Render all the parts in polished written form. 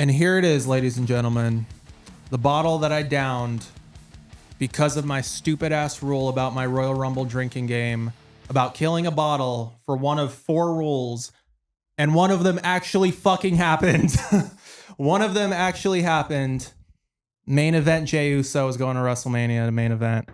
And here it is, ladies and gentlemen. The bottle that I downed because of my stupid ass rule about my Royal Rumble drinking game, about killing a bottle for one of 4 rules. And one of them actually fucking happened. One of them actually happened. Main event, Jey Uso is going to WrestleMania, the main event.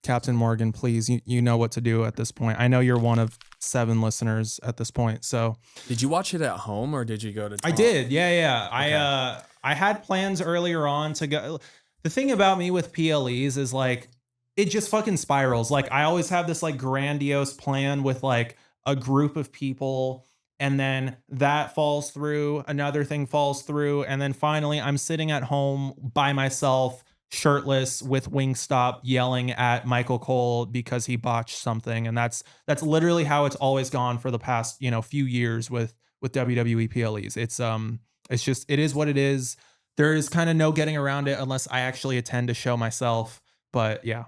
Captain Morgan, please, you know what to do at this point. I know you're one of 7 listeners at this point. So, did you watch it at home or did you go to? I did, yeah. Okay. I had plans earlier on to go. The thing about me with PLEs is like it just fucking spirals. Like I always have this like grandiose plan with like a group of people, and then that falls through, another thing falls through, and then finally I'm sitting at home by myself, shirtless with Wingstop, yelling at Michael Cole because he botched something. And that's literally how it's always gone for the past, few years with WWE PLEs. It's just, it is what it is. There is kind of no getting around it unless I actually attend a show myself. But yeah.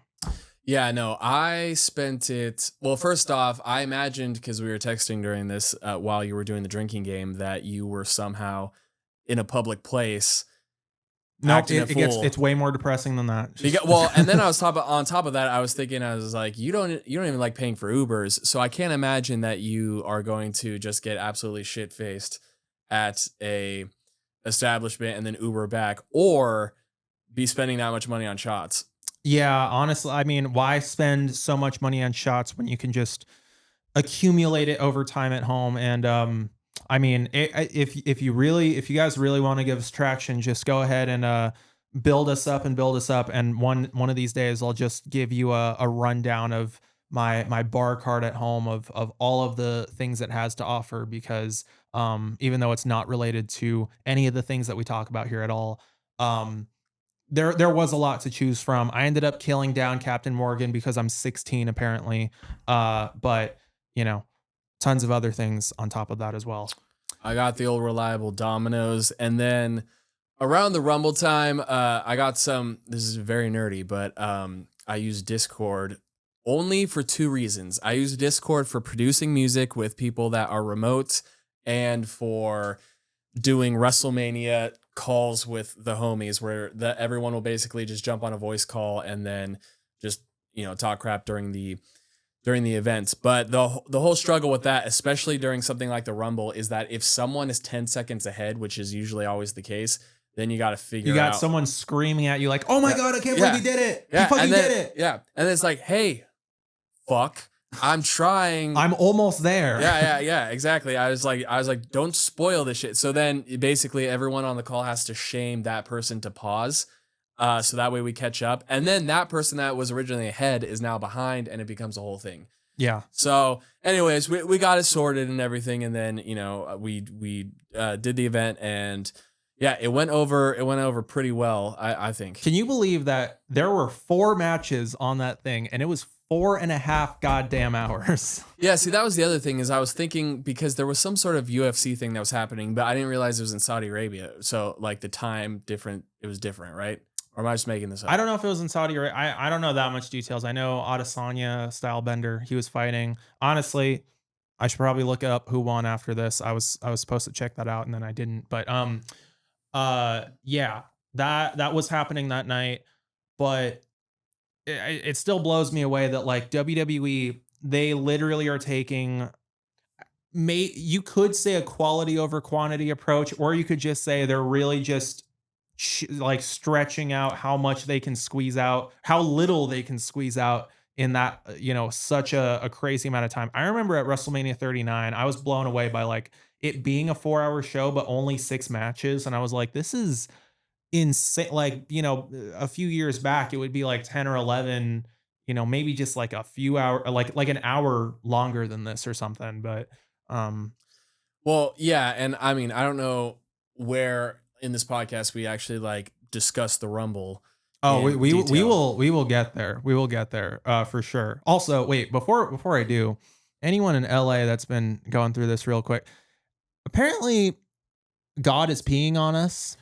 Yeah, no, I spent it. Well, first off, I imagined, because we were texting during this while you were doing the drinking game, that you were somehow in a public place. No, it's way more depressing than that. Well, and then I was on top of that, I was thinking, I was like, you don't even like paying for Ubers, so I can't imagine that you are going to just get absolutely shit faced at a establishment and then Uber back, or be spending that much money on shots. Yeah, honestly, I mean, why spend so much money on shots when you can just accumulate it over time at home? And I mean, if you guys really want to give us traction, just go ahead and build us up. And one of these days, I'll just give you a rundown of my bar card at home of all of the things it has to offer, because even though it's not related to any of the things that we talk about here at all, there was a lot to choose from. I ended up killing down Captain Morgan because I'm 16 apparently. But tons of other things on top of that as well. I got the old reliable Dominoes, and then around the Rumble time, I got some. This is very nerdy, but I used Discord only for 2 reasons. I used Discord for producing music with people that are remote, and for doing Wrestlemania calls with the homies, where everyone will basically just jump on a voice call and then just talk crap during the events. But the whole struggle with that, especially during something like the Rumble, is that if someone is 10 seconds ahead, which is usually always the case, then you got to figure out. You got someone screaming at you like, "Oh my God, I can't believe he did it. Yeah. He fucking did it." Yeah. And it's like, hey, fuck, I'm trying. I'm almost there. Yeah, exactly. I was like, don't spoil this shit. So then basically everyone on the call has to shame that person to pause. So that way we catch up. And then that person that was originally ahead is now behind, and it becomes a whole thing. Yeah. So anyways, we got it sorted and everything. And then, we did the event, and yeah, it went over pretty well, I think. Can you believe that there were 4 matches on that thing, and it was 4.5 goddamn hours? Yeah, see, that was the other thing, is I was thinking, because there was some sort of UFC thing that was happening, but I didn't realize it was in Saudi Arabia. So like the time it was different, right? Or am I just making this up? I don't know if it was in Saudi Arabia. I don't know that much details. I know Adesanya Stylebender, he was fighting. Honestly, I should probably look up who won after this. I was supposed to check that out, and then I didn't. But yeah, that was happening that night. But it still blows me away that like WWE, they literally are taking, you could say a quality over quantity approach, or you could just say they're really just like stretching out how much they can squeeze out, how little they can squeeze out in that, such a crazy amount of time. I remember at WrestleMania 39, I was blown away by like it being a 4-hour show, but only 6 matches. And I was like, this is insane. Like, a few years back, it would be like 10 or 11, maybe just like a few hours, like an hour longer than this or something. But, well, yeah. And I mean, I don't know where in this podcast we actually like discuss the Rumble. Oh, we will get there. We will get there for sure. Also, wait, before I do, anyone in LA that's been going through this real quick, apparently God is peeing on us,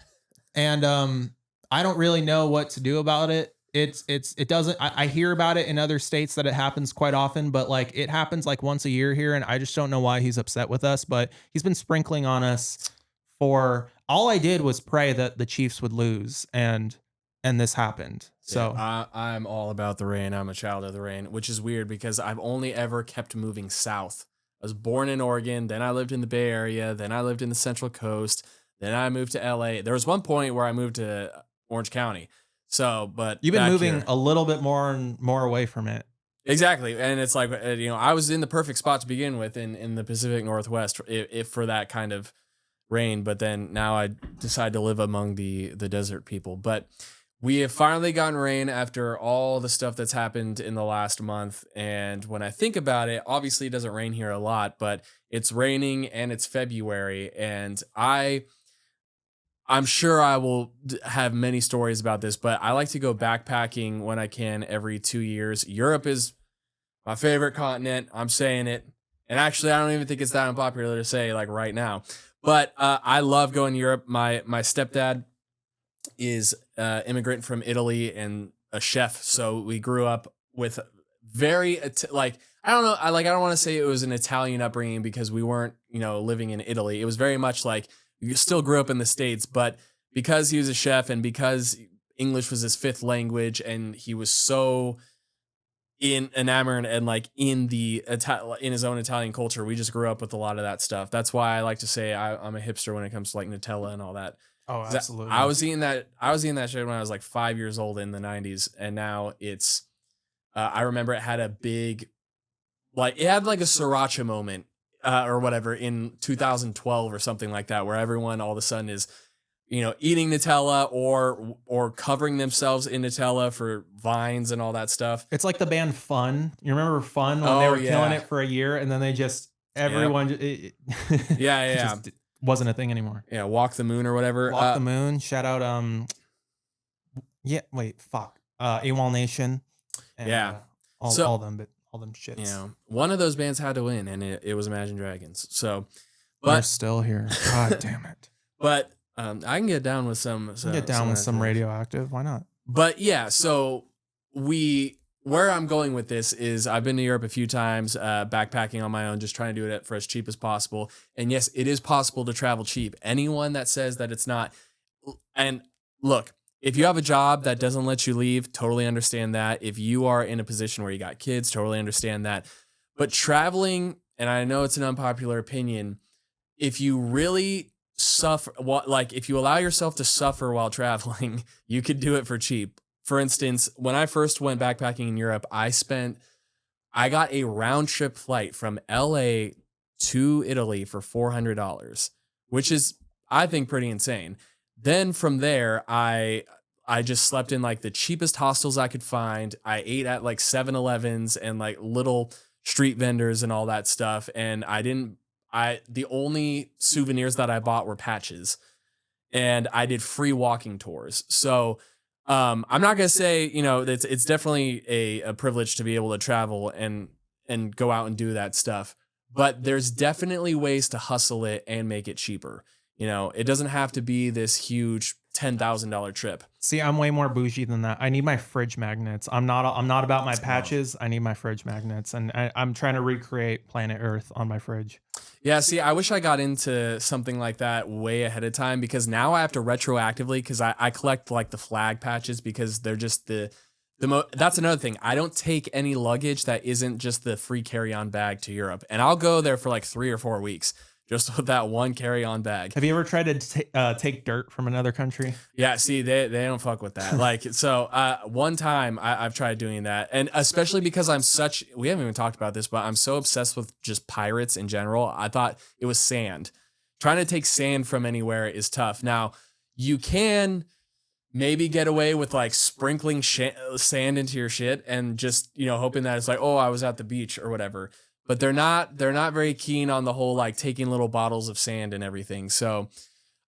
and I don't really know what to do about it. It doesn't, I hear about it in other states that it happens quite often, but like it happens like once a year here, and I just don't know why he's upset with us. But he's been sprinkling on us for all I did was pray that the Chiefs would lose, and this happened. Yeah, So I'm all about the rain. I'm a child of the rain, which is weird because I've only ever kept moving south. I was born in Oregon, then I lived in the Bay Area, then I lived in the Central Coast, then I moved to LA. There was one point where I moved to Orange County. So, but you've been back moving here. a little bit more and more away from it. Exactly. And it's like, I was in the perfect spot to begin with in the Pacific Northwest if for that kind of rain, but then now I decide to live among the desert people. But we have finally gotten rain after all the stuff that's happened in the last month. And when I think about it, obviously it doesn't rain here a lot, but it's raining and it's February. And I'm sure I will have many stories about this, but I like to go backpacking when I can every 2 years. Europe is my favorite continent. I'm saying it. And actually, I don't even think it's that unpopular to say like right now. But I love going to Europe. My stepdad is immigrant from Italy and a chef, so we grew up with like I don't know, I don't want to say it was an Italian upbringing because we weren't living in Italy. It was very much like you still grew up in the States, but because he was a chef and because English was his fifth language and he was so enamored and like in in his own Italian culture, we just grew up with a lot of that stuff. That's why I like to say I'm a hipster when it comes to like Nutella and all that. Oh, 'Cause absolutely. I was eating that shit when I was like 5 years old in the 90s, and now it's. I remember it had a big, like it had like a sriracha moment or whatever in 2012 or something like that, where everyone all of a sudden is, eating Nutella or covering themselves in Nutella for vines and all that stuff. It's like the band Fun. You remember Fun when they Oh were killing yeah, it for a year, and then they just yep. everyone Yeah, it yeah, just wasn't a thing anymore. yeah. Walk the moon or whatever. Walk the Moon. Shout out. Yeah. Wait. Fuck. AWOL Nation. And, Yeah. all So all them, but all them shits. one of those bands had to win, and it was Imagine Dragons. So, They're but still here. God damn it. but I can get down with some. Get down with some things. Radioactive. Why not? But yeah, so where I'm going with this is I've been to Europe a few times, backpacking on my own, just trying to do it for as cheap as possible. And yes, it is possible to travel cheap. Anyone that says that it's not, and look, if you have a job that doesn't let you leave, totally understand that. If you are in a position where you got kids, totally understand that. But traveling, and I know it's an unpopular opinion, if you really suffer, like if you allow yourself to suffer while traveling, you could do it for cheap. For instance, when I first went backpacking in Europe, I got a round trip flight from LA to Italy for $400, which is, I think, pretty insane. Then from there, I just slept in like the cheapest hostels I could find. I ate at like 7-Elevens and like little street vendors and all that stuff. And the only souvenirs that I bought were patches, and I did free walking tours. So I'm not gonna say, it's definitely a privilege to be able to travel and go out and do that stuff. But there's definitely ways to hustle it and make it cheaper. It doesn't have to be this huge $10,000 trip. See, I'm way more bougie than that. I need my fridge magnets. I'm not about my patches. I need my fridge magnets, and I'm trying to recreate planet Earth on my fridge. Yeah, see, I wish I got into something like that way ahead of time, because now I have to retroactively, because I collect like the flag patches because they're just that's another thing. I don't take any luggage that isn't just the free carry-on bag to Europe, and I'll go there for like 3 or 4 weeks just with that one carry-on bag. Have you ever tried to take dirt from another country? Yeah, see, they don't fuck with that. Like, so one time I've tried doing that, and especially because we haven't even talked about this, but I'm so obsessed with just pirates in general. I thought it was sand. Trying to take sand from anywhere is tough. Now, you can maybe get away with like sprinkling sand into your shit and just, hoping that it's like, oh, I was at the beach or whatever. But they're not very keen on the whole like taking little bottles of sand and everything. So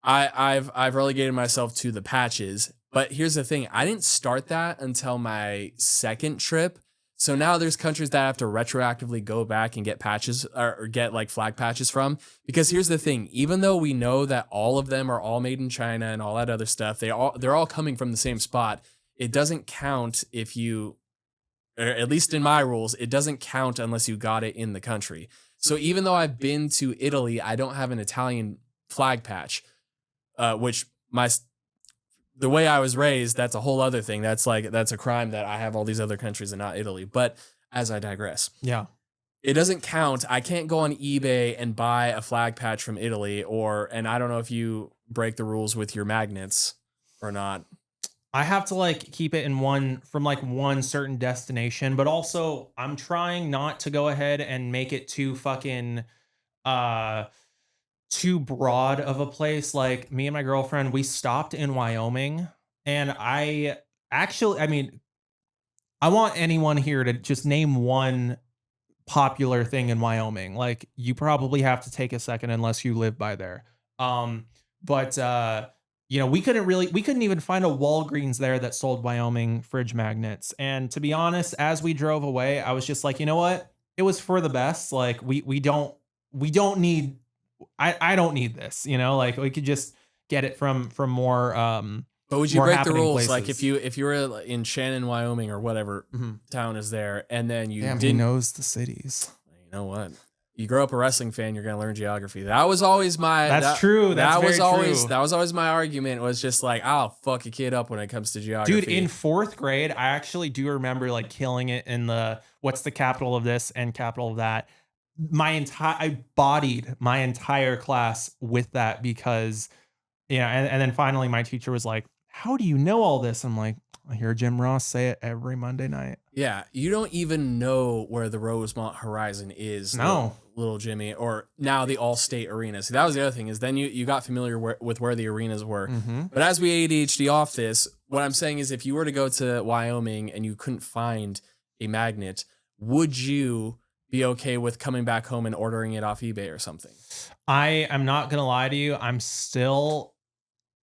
I've relegated myself to the patches. But here's the thing, I didn't start that until my second trip. So now there's countries that I have to retroactively go back and get patches or get like flag patches from. Because here's the thing, even though we know that all of them are all made in China and all that other stuff, they're all coming from the same spot. It doesn't count if you, or at least in my rules, it doesn't count unless you got it in the country. So even though I've been to Italy, I don't have an Italian flag patch. which the way I was raised, that's a whole other thing. That's a crime that I have all these other countries and not Italy. But as I digress. Yeah. It doesn't count. I can't go on eBay and buy a flag patch from Italy and I don't know if you break the rules with your magnets or not. I have to like keep it in one certain destination, but also I'm trying not to go ahead and make it too fucking uh too broad of a place. Like me and my girlfriend, we stopped in Wyoming, and I mean, I want anyone here to just name one popular thing in Wyoming. Like you probably have to take a second unless you live by there. But we couldn't even find a Walgreens there that sold Wyoming fridge magnets. And to be honest, as we drove away, I was just like, you know what? It was for the best. Like we don't need I don't need this, like we could just get it from more But would you more break the happening rules? Like places. if you were in Shannon, Wyoming or whatever town is there, and then you Damn, he didn't knows the cities. you know what? You grow up a wrestling fan, you're gonna learn geography. That was always my True. That's that was very always true. that was always my argument, was just like, I'll fuck a kid up when it comes to geography. Dude, in 4th grade, I actually do remember like killing it in the what's the capital of this and capital of that. I bodied my entire class with that because and then finally my teacher was like, "How do you know all this?" I'm like, "I hear Jim Ross say it every Monday night." Yeah, you don't even know where the Rosemont Horizon is. No. Little Jimmy, or now the All-State Arena. See, that was the other thing, is then you got familiar with where the arenas were. Mm-hmm. But as we ADHD off this, what I'm saying is if you were to go to Wyoming and you couldn't find a magnet, would you be okay with coming back home and ordering it off eBay or something? I am not gonna lie to you. I'm still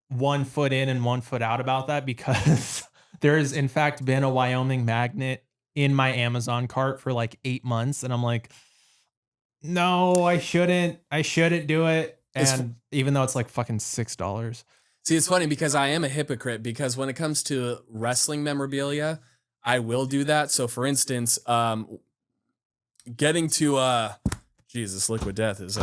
1 foot in and 1 foot out about that because there's in fact been a Wyoming magnet in my Amazon cart for like 8 months, and I'm like, no, I shouldn't. I shouldn't do it. And even though it's like fucking $6. See, it's funny because I am a hypocrite, because when it comes to wrestling memorabilia, I will do that. So for instance, getting to Jesus, Liquid Death is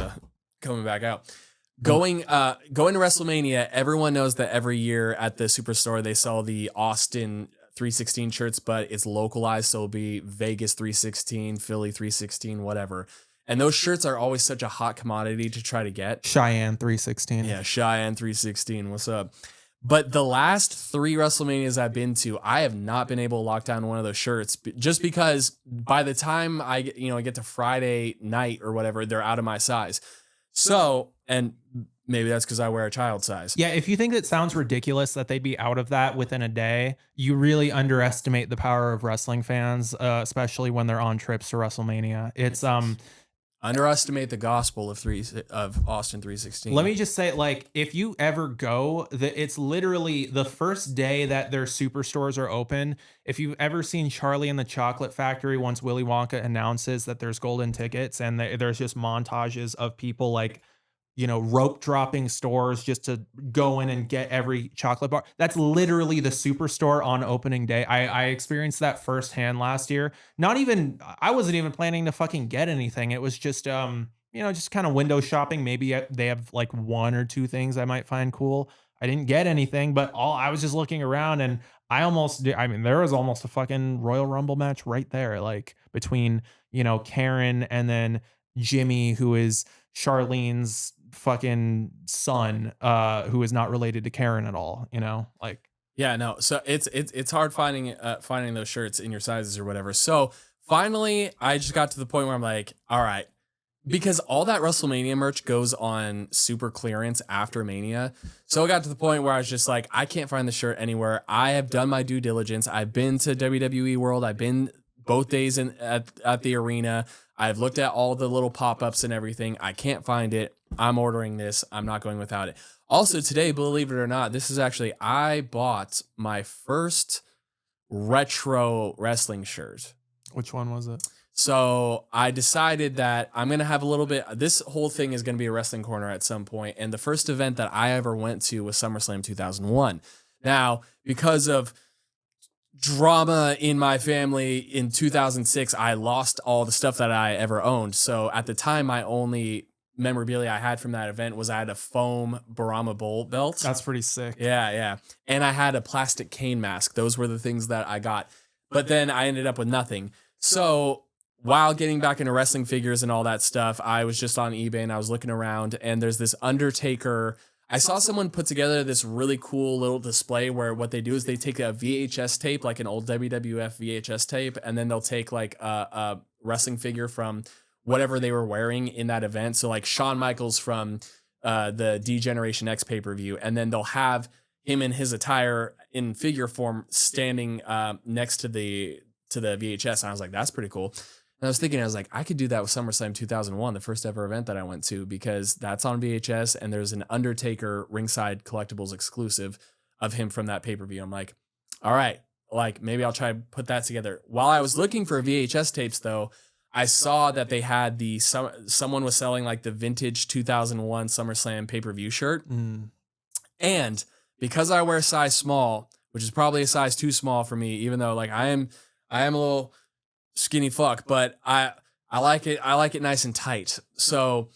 coming back out. Going to WrestleMania, everyone knows that every year at the Superstore they sell the Austin 316 shirts, but it's localized, so it'll be Vegas 316, Philly 316, whatever. And those shirts are always such a hot commodity to try to get. Cheyenne 316. Yeah, Cheyenne 316. What's up? But the last 3 WrestleManias I've been to, I have not been able to lock down one of those shirts, just because by the time I get to Friday night or whatever, they're out of my size. So, and maybe that's because I wear a child size. Yeah, if you think it sounds ridiculous that they'd be out of that within a day, you really underestimate the power of wrestling fans, especially when they're on trips to WrestleMania. It's Underestimate the gospel of Austin 316. Let me just say, like, if you ever go, it's literally the first day that their superstores are open. If you've ever seen Charlie and the Chocolate Factory, once Willy Wonka announces that there's golden tickets, and there's just montages of people like, rope dropping stores just to go in and get every chocolate bar. That's literally the Superstore on opening day. I experienced that firsthand last year. I wasn't even planning to fucking get anything. It was just, just kind of window shopping. Maybe they have like 1 or 2 things I might find cool. I didn't get anything, but I was just looking around, and there was almost a fucking Royal Rumble match right there, like between, Karen and then Jimmy, who is Charlene's fucking son, who is not related to Karen at all, like. Yeah, no. So it's hard finding those shirts in your sizes or whatever. So finally, I just got to the point where I'm like, all right, because all that WrestleMania merch goes on super clearance after Mania. So I got to the point where I was just like, I can't find the shirt anywhere. I have done my due diligence. I've been to WWE World. I've been both days at the arena. I've looked at all the little pop-ups and everything. I can't find it. I'm ordering this. I'm not going without it. Also today, believe it or not, I bought my first retro wrestling shirt. Which one was it? So I decided that I'm going to have a little bit, this whole thing is going to be a wrestling corner at some point. And the first event that I ever went to was SummerSlam 2001. Now, because of drama in my family in 2006, I lost all the stuff that I ever owned. So at the time, my only memorabilia I had from that event was I had a foam Brahma Bull belt. That's pretty sick. Yeah, yeah. And I had a plastic cane mask. Those were the things that I got. But then I ended up with nothing. So while getting back into wrestling figures and all that stuff, I was just on eBay and I was looking around, and there's this Undertaker. I saw someone put together this really cool little display where what they do is they take a VHS tape, like an old WWF VHS tape, and then they'll take like a wrestling figure from whatever they were wearing in that event. So like Shawn Michaels from the D-Generation X pay-per-view, and then they'll have him in his attire in figure form standing next to the VHS. And I was like, that's pretty cool. And I was thinking, I was like, I could do that with SummerSlam 2001, the first ever event that I went to, because that's on VHS and there's an Undertaker ringside collectibles exclusive of him from that pay-per-view. I'm like, all right, like maybe I'll try to put that together. While I was looking for VHS tapes though, I saw that they had someone was selling like the vintage 2001 SummerSlam pay-per-view shirt. Mm. And because I wear size small, which is probably a size too small for me, even though like I am a little skinny fuck, but I like it. I like it nice and tight. So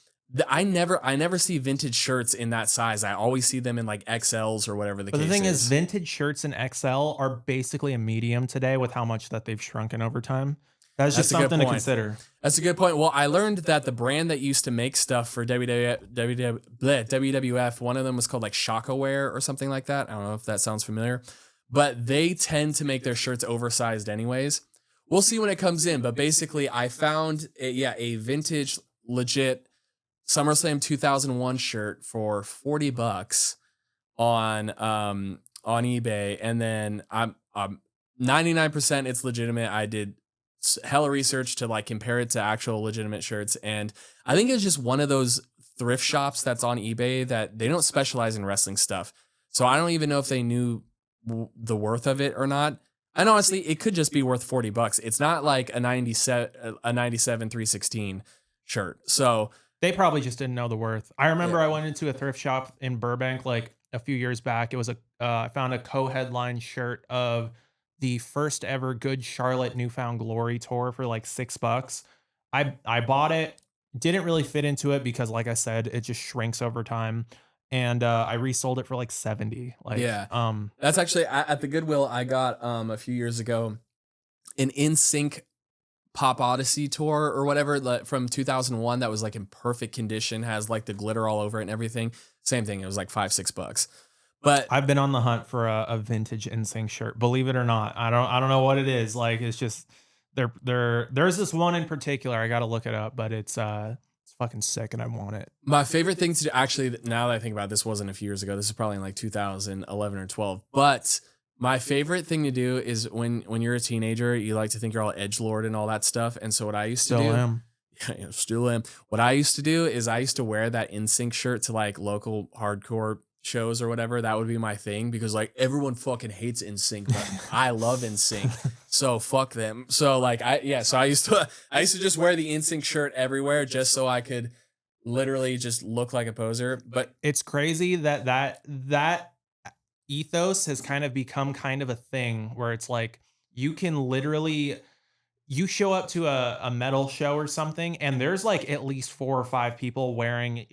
I never see vintage shirts in that size. I always see them in like XLs or whatever the But case the thing is. is, vintage shirts in XL are basically a medium today with how much that they've shrunken over time. That's just That's a good something to point. consider. That's a good point. Well, I learned that the brand that used to make stuff for WWF, one of them was called like Shockaware or something like that. I don't know if that sounds familiar, but they tend to make their shirts oversized anyways. We'll see when it comes in, but basically I found a vintage legit SummerSlam 2001 shirt for $40 on eBay, and then I'm 99% it's legitimate. I did hella research to like compare it to actual legitimate shirts, and I think it's just one of those thrift shops that's on eBay that they don't specialize in wrestling stuff. So I don't even know if they knew the worth of it or not. And honestly, it could just be worth $40. It's not like a 97 316 shirt. So They probably just didn't know the worth. I remember Yeah. I went into a thrift shop in Burbank like a few years back. It was I found a co-headline shirt of the first ever Good Charlotte Newfound Glory tour for like $6. I bought it, didn't really fit into it because like I said, it just shrinks over time. And I resold it for like 70. Like yeah, that's actually at the Goodwill I got a few years ago an NSYNC Pop Odyssey tour or whatever from 2001 that was like in perfect condition, has like the glitter all over it and everything. Same thing, it was like $5-6. But I've been on the hunt for a vintage NSYNC shirt. Believe it or not, I don't know what it is. Like it's just there's this one in particular. I got to look it up, but it's fucking sick, and I want it. my favorite thing to do, actually, now that I think about it, this wasn't a few years ago. This is probably in like 2011 or 12. But my favorite thing to do is when you're a teenager, you like to think you're all edgelord and all that stuff. And so what I used to Still do, am. yeah, still am. What I used to do is I used to wear that NSYNC shirt to like local hardcore shows or whatever. That would be my thing, because like everyone fucking hates NSYNC, but I love NSYNC. So fuck them. So like so I used to just wear the NSYNC shirt everywhere just so I could literally just look like a poser. But It's crazy that ethos has kind of become kind of a thing where it's like you can literally you show up to a metal show or something and there's like at least 4 or 5 people wearing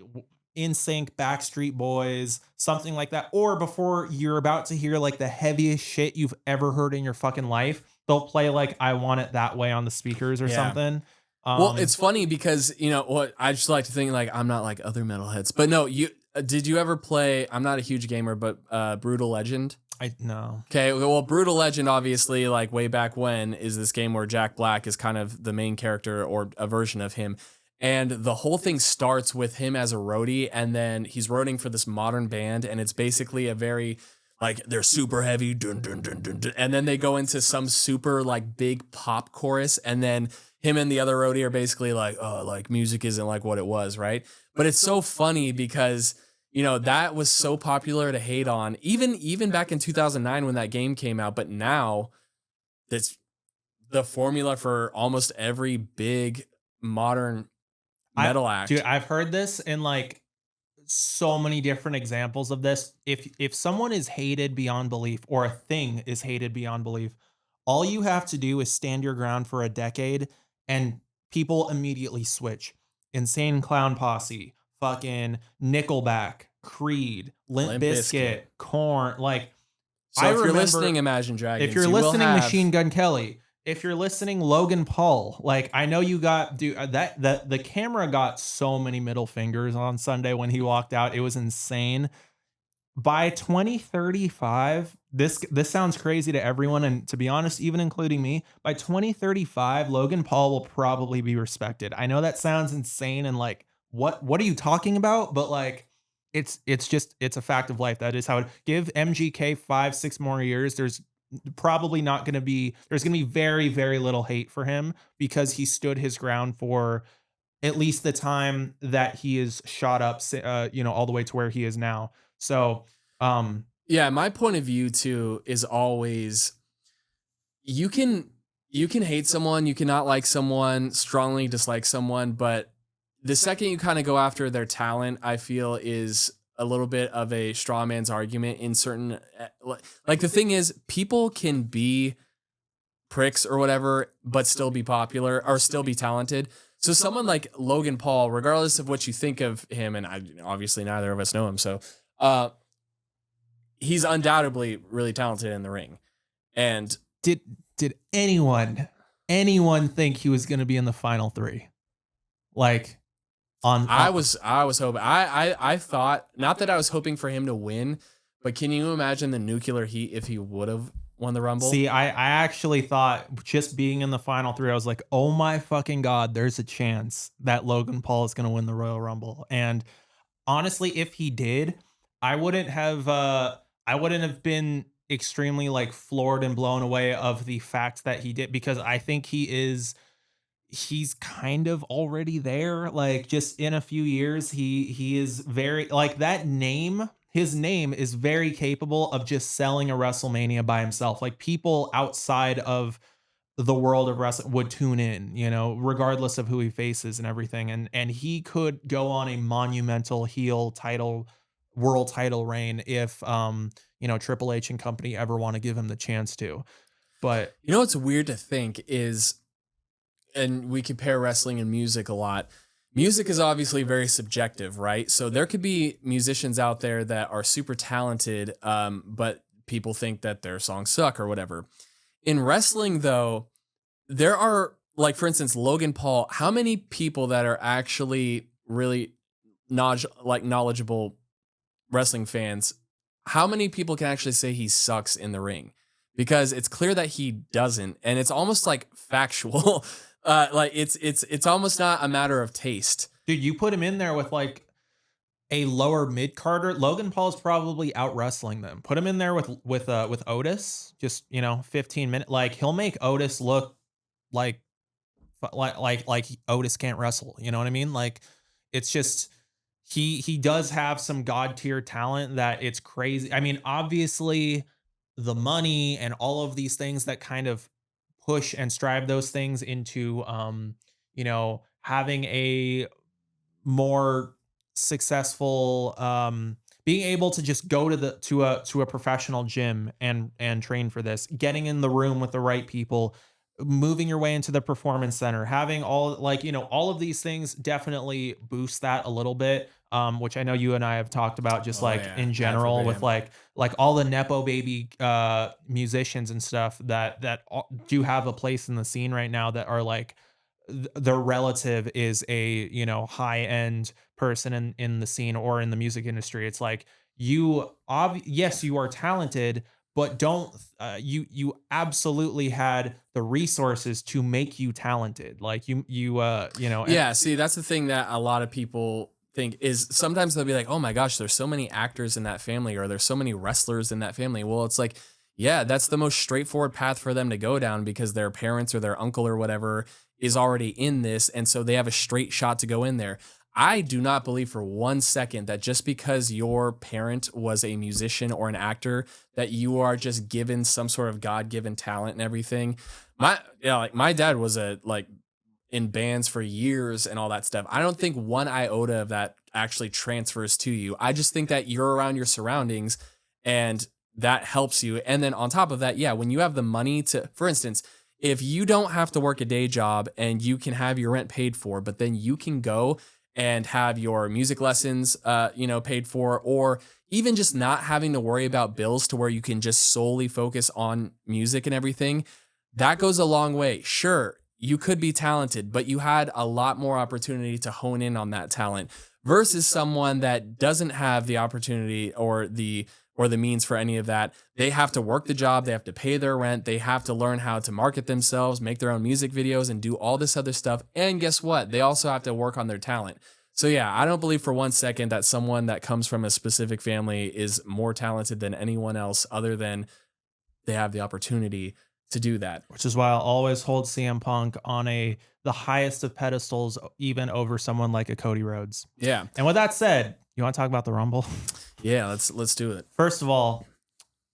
in sync Backstreet Boys, something like that. Or before you're about to hear like the heaviest shit you've ever heard in your fucking life, they'll play like I Want It That Way on the speakers or Yeah. something. well, it's funny because what I just like to think like I'm not like other metalheads. But no, did you ever play? I'm not a huge gamer, but Brutal Legend. I no. Okay, well, Brutal Legend, obviously, like way back when, is this game where Jack Black is kind of the main character or a version of him. And the whole thing starts with him as a roadie, and then he's roading for this modern band, and it's basically a very, like, they're super heavy, dun, dun, dun, dun, dun, and then they go into some super, like, big pop chorus, and then him and the other roadie are basically like, oh, like, music isn't like what it was, right? But it's so funny because that was so popular to hate on, even back in 2009 when that game came out. But now that's the formula for almost every big modern metal act. Dude, I've heard this in like so many different examples of this. If someone is hated beyond belief or a thing is hated beyond belief, all you have to do is stand your ground for a decade and people immediately switch. Insane Clown Posse, fucking Nickelback, Creed, Limp Limp Bizkit. Bizkit, Korn. Like, I So if you're listening, remember, Imagine if Dragons, you're you will listening, have. Machine Gun Kelly, if you're listening, Logan Paul, like, I know you got that the camera got so many middle fingers on Sunday when he walked out. It was insane. By 2035, this sounds crazy to everyone, and to be honest, even including me, by 2035, Logan Paul will probably be respected. I know that sounds insane and like, what are you talking about? But like, it's just it's a fact of life. That is how it give MGK 5, 6 more years. Probably not going to be there's going to be very, very little hate for him because he stood his ground for at least the time that he is shot up, all the way to where he is now. So, um, Yeah, my point of view too is always you can you can hate someone, you cannot like someone, strongly dislike someone, but the second you kind of go after their talent, I feel is a little bit of a straw man's argument in certain like the thing is people can be pricks or whatever, but still be popular or still be talented. So someone like Logan Paul, regardless of what you think of him, and obviously neither of us know him, so uh, he's undoubtedly really talented in the ring. And did did anyone think he was going to be in the final three? Like on, I was hoping I thought not that I was hoping for him to win, but can you imagine the nuclear heat if he would have won the Rumble? see, I actually thought just being in the final three, I was like, oh my fucking god, there's a chance that Logan Paul is going to win the Royal Rumble. And honestly, if he did, I wouldn't have been extremely like floored and blown away of the fact that he did, because I think he's kind of already there. Like, just in a few years, he is very like that name. His name is very capable of just selling a WrestleMania by himself. Like, people outside of the world of wrestling would tune in, regardless of who he faces and everything. And he could go on a monumental heel title, world title reign if Triple H and company ever want to give him the chance to. But You know what's weird to think is, and we compare wrestling and music a lot. Music is obviously very subjective, right? So there could be musicians out there that are super talented, but people think that their songs suck or whatever. In wrestling, though, there are, like, for instance, Logan Paul. How many people that are actually really knowledgeable wrestling fans? How many people can actually say he sucks in the ring? Because it's clear that he doesn't, and it's almost like factual. Like it's almost not a matter of taste. dude, you put him in there with like a lower mid carder. Logan Paul's probably out wrestling them. Put him in there with Otis. Just 15 minutes. Like, he'll make Otis look like Otis can't wrestle. You know what I mean? Like, it's just he does have some god tier talent that it's crazy. I mean, obviously, the money and all of these things that kind of push and strive those things into having a more successful, being able to just go to a professional gym and train for this, getting in the room with the right people, moving your way into the performance center, having all of these things definitely boost that a little bit, which I know you and I have talked about, just Oh like yeah, in ad for general, with bam. like all the Nepo baby musicians and stuff do have a place in the scene right now, that are like their relative is a high end person in the scene or in the music industry. It's like, yes, you are talented, but don't you absolutely had the resources to make you talented. Like, and Yeah, see, that's the thing that a lot of people think is sometimes they'll be like, "Oh my gosh, there's so many actors in that family, or there's so many wrestlers in that family." Well, it's like, yeah, that's the most straightforward path for them to go down because their parents or their uncle or whatever is already in this, and so they have a straight shot to go in there. I do not believe for 1 second that just because your parent was a musician or an actor that you are just given some sort of God-given talent and everything. Like my dad was a like in bands for years and all that stuff. I don't think one iota of that actually transfers to you. I just think that you're around your surroundings and that helps you. And then on top of that, yeah, when you have the money to, for instance, if you don't have to work a day job and you can have your rent paid for, but then you can go and have your music lessons, paid for, or even just not having to worry about bills to where you can just solely focus on music and everything, that goes a long way. Sure, you could be talented, but you had a lot more opportunity to hone in on that talent versus someone that doesn't have the opportunity or the means for any of that. They have to work the job, they have to pay their rent, they have to learn how to market themselves, make their own music videos, and do all this other stuff. And guess what? They also have to work on their talent. So yeah, I don't believe for one second that someone that comes from a specific family is more talented than anyone else other than they have the opportunity to do that. Which is why I'll always hold CM Punk on the highest of pedestals, even over someone like a Cody Rhodes. Yeah. And with that said, you want to talk about the Rumble? Yeah, let's do it. First of all,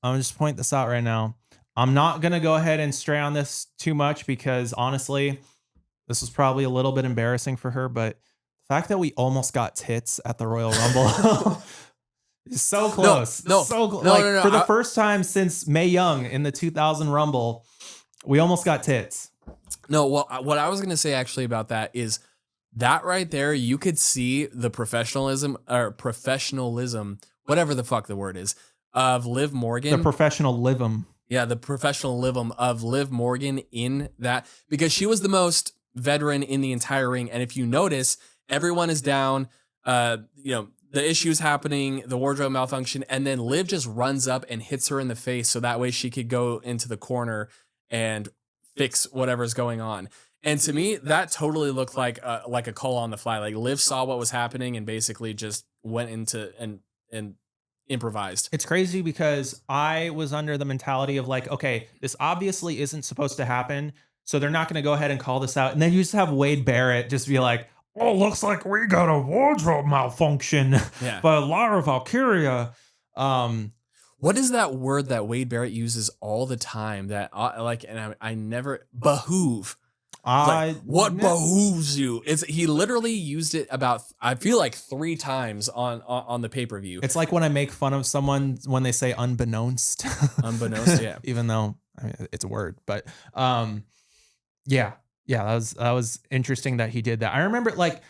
I'm gonna just point this out right now. I'm not gonna go ahead and stray on this too much because honestly, this was probably a little bit embarrassing for her, but the fact that we almost got Tits at the Royal Rumble is so close. No, so close. no, Like, no, no, for the first time since Mae Young in the 2000 Rumble, we almost got Tits. No, what I was going to say actually about that is that right there, you could see the professionalism, whatever the fuck the word is, of Liv Morgan. The professional livum. Yeah, the professionalism of Liv Morgan in that, because she was the most veteran in the entire ring. And if you notice, everyone is down, the issues happening, the wardrobe malfunction, and then Liv just runs up and hits her in the face so that way she could go into the corner and fix whatever's going on. And to me, that totally looked like a call on the fly. Like Liv saw what was happening and basically just went into and improvised. It's crazy because I was under the mentality of like, okay, this obviously isn't supposed to happen, so they're not going to go ahead and call this out. And then you just have Wade Barrett just be like, oh, looks like we got a wardrobe malfunction by Lara Valkyria. What is that word that Wade Barrett uses all the time that I never behoove? What behooves you? He literally used it about, I feel like 3 times on the pay-per-view. It's like when I make fun of someone when they say unbeknownst. Unbeknownst, yeah. Even though it's a word, but yeah, that was interesting that he did that. I remember, like,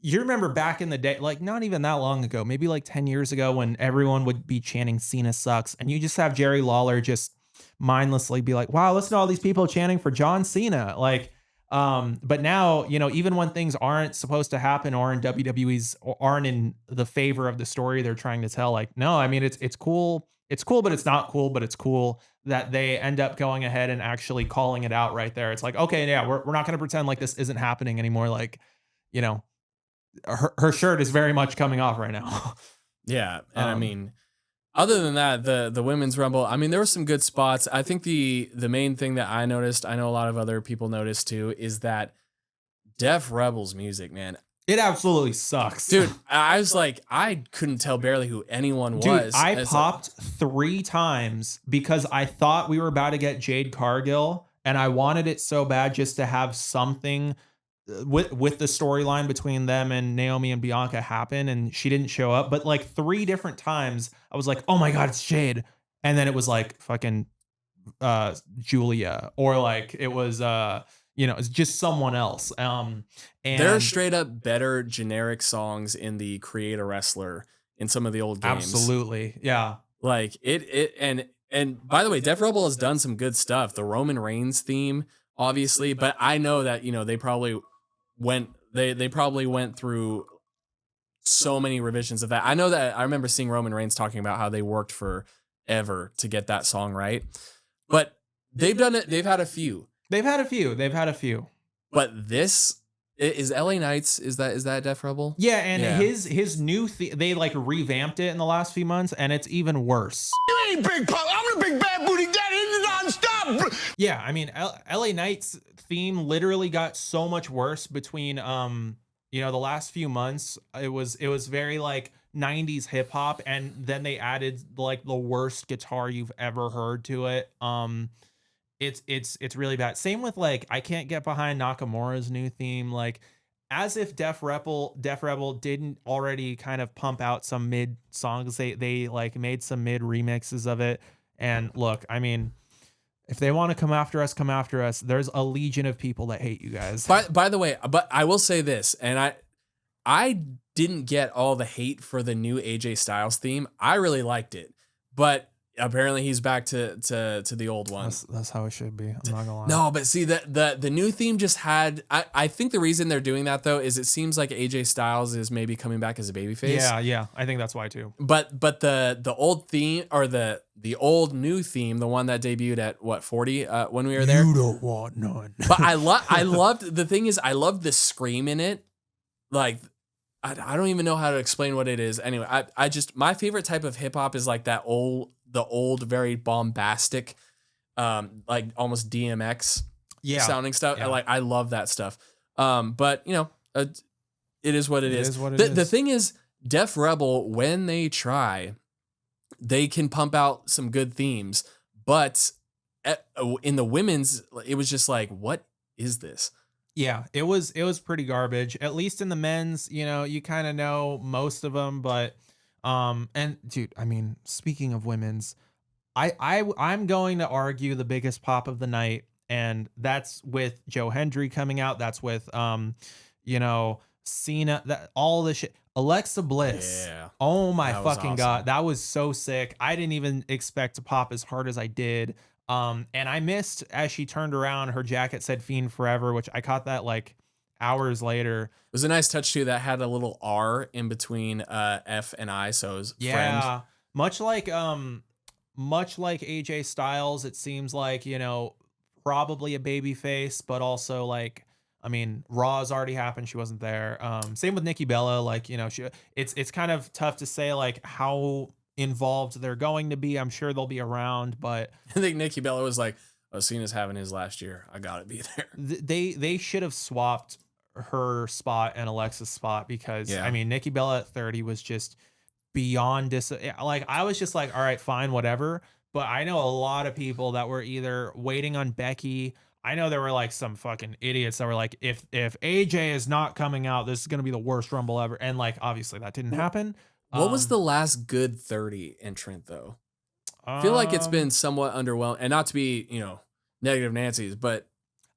you remember back in the day, like not even that long ago, maybe like 10 years ago, when everyone would be chanting Cena sucks, and you just have Jerry Lawler just mindlessly be like, wow, listen to all these people chanting for John Cena. Like, but now, even when things aren't supposed to happen or in WWE's or aren't in the favor of the story they're trying to tell, like, no, I mean, it's cool. It's cool, but it's not cool, but it's cool that they end up going ahead and actually calling it out right there. It's like, okay, yeah, we're not going to pretend like this isn't happening anymore. Like, her shirt is very much coming off right now. Yeah. And I mean, other than that, the women's rumble, I mean, there were some good spots. I think the main thing that I noticed, I know a lot of other people noticed too, is that Def Rebel's music, man. It absolutely sucks. Dude, I was like, I couldn't tell barely who anyone was. Dude, I popped 3 times because I thought we were about to get Jade Cargill, and I wanted it so bad just to have something with the storyline between them and Naomi and Bianca happen, and she didn't show up. But like 3 different times, I was like, oh my God, it's Jade. And then it was like fucking Julia, or like it was it's just someone else. And there are straight up better generic songs in the Create a Wrestler in some of the old games. Absolutely. Yeah. Like and by the way, Def Rebel has done some good stuff. The Roman Reigns theme, obviously, but I know that, they probably went through so many revisions of that. I know that I remember seeing Roman Reigns talking about how they worked forever to get that song right. But they've done it. They've had a few. But this is LA Knights. Is that Def Rebel? Yeah, and his new they like revamped it in the last few months, and it's even worse. You ain't big pop. I'm the big bad booty daddy. It's nonstop. Yeah, I mean, LA Knights theme literally got so much worse between the last few months. It was very like 90s hip hop, and then they added like the worst guitar you've ever heard to it. It's really bad. Same with like, I can't get behind Nakamura's new theme. Like, as if Def Rebel didn't already kind of pump out some mid songs. They like made some mid remixes of it. And look, I mean, If they want to come after us, come after us. There's a legion of people that hate you guys. By the way, but I will say this, and I didn't get all the hate for the new AJ Styles theme. I really liked it, but apparently he's back to the old one. That's how it should be. I'm not gonna lie. No, but see the new theme just had. I think the reason they're doing that though is it seems like AJ Styles is maybe coming back as a babyface. Yeah. I think that's why too. But the old theme or the old new theme, the one that debuted at what 40 when we were there. You don't want none. But I loved the thing is I loved the scream in it. Like I don't even know how to explain what it is. Anyway, I just my favorite type of hip hop is like the old very bombastic like almost DMX sounding stuff. Yeah. I love that stuff. But you know, it is what it is. The thing is, Def Rebel, when they try, they can pump out some good themes, but in the women's, it was just like, what is this? Yeah, it was pretty garbage. At least in the men's, you know, you kind of know most of them, but and dude, I mean, speaking of women's, I'm going to argue the biggest pop of the night, and that's with Joe Hendry coming out. That's with you know, Cena, that all this shit. Alexa Bliss. Yeah. Oh my That was fucking awesome. God. That was so sick. I didn't even expect to pop as hard as I did. And I missed as she turned around, her jacket said Fiend Forever, which I caught that like hours later. It was a nice touch too that had a little R in between F and I, so it was friend. Much like AJ Styles, it seems like, you know, probably a baby face, but also like, I mean, Raw's already happened. She wasn't there. Same with Nikki Bella. Like, you know, it's kind of tough to say like how involved they're going to be. I'm sure they'll be around, but I think Nikki Bella was like, "Oh, Cena's having his last year. I gotta be there." they should have swapped her spot and Alexa's spot because I mean, Nikki Bella at 30 was just beyond like I was just like, all right, fine, whatever. But I know a lot of people that were either waiting on Becky. I know there were like some fucking idiots that were like, if AJ is not coming out, this is gonna be the worst Rumble ever. And like, obviously that didn't happen. What was the last good 30 entrant though? I feel like it's been somewhat underwhelming, and not to be, you know, negative Nancy's, but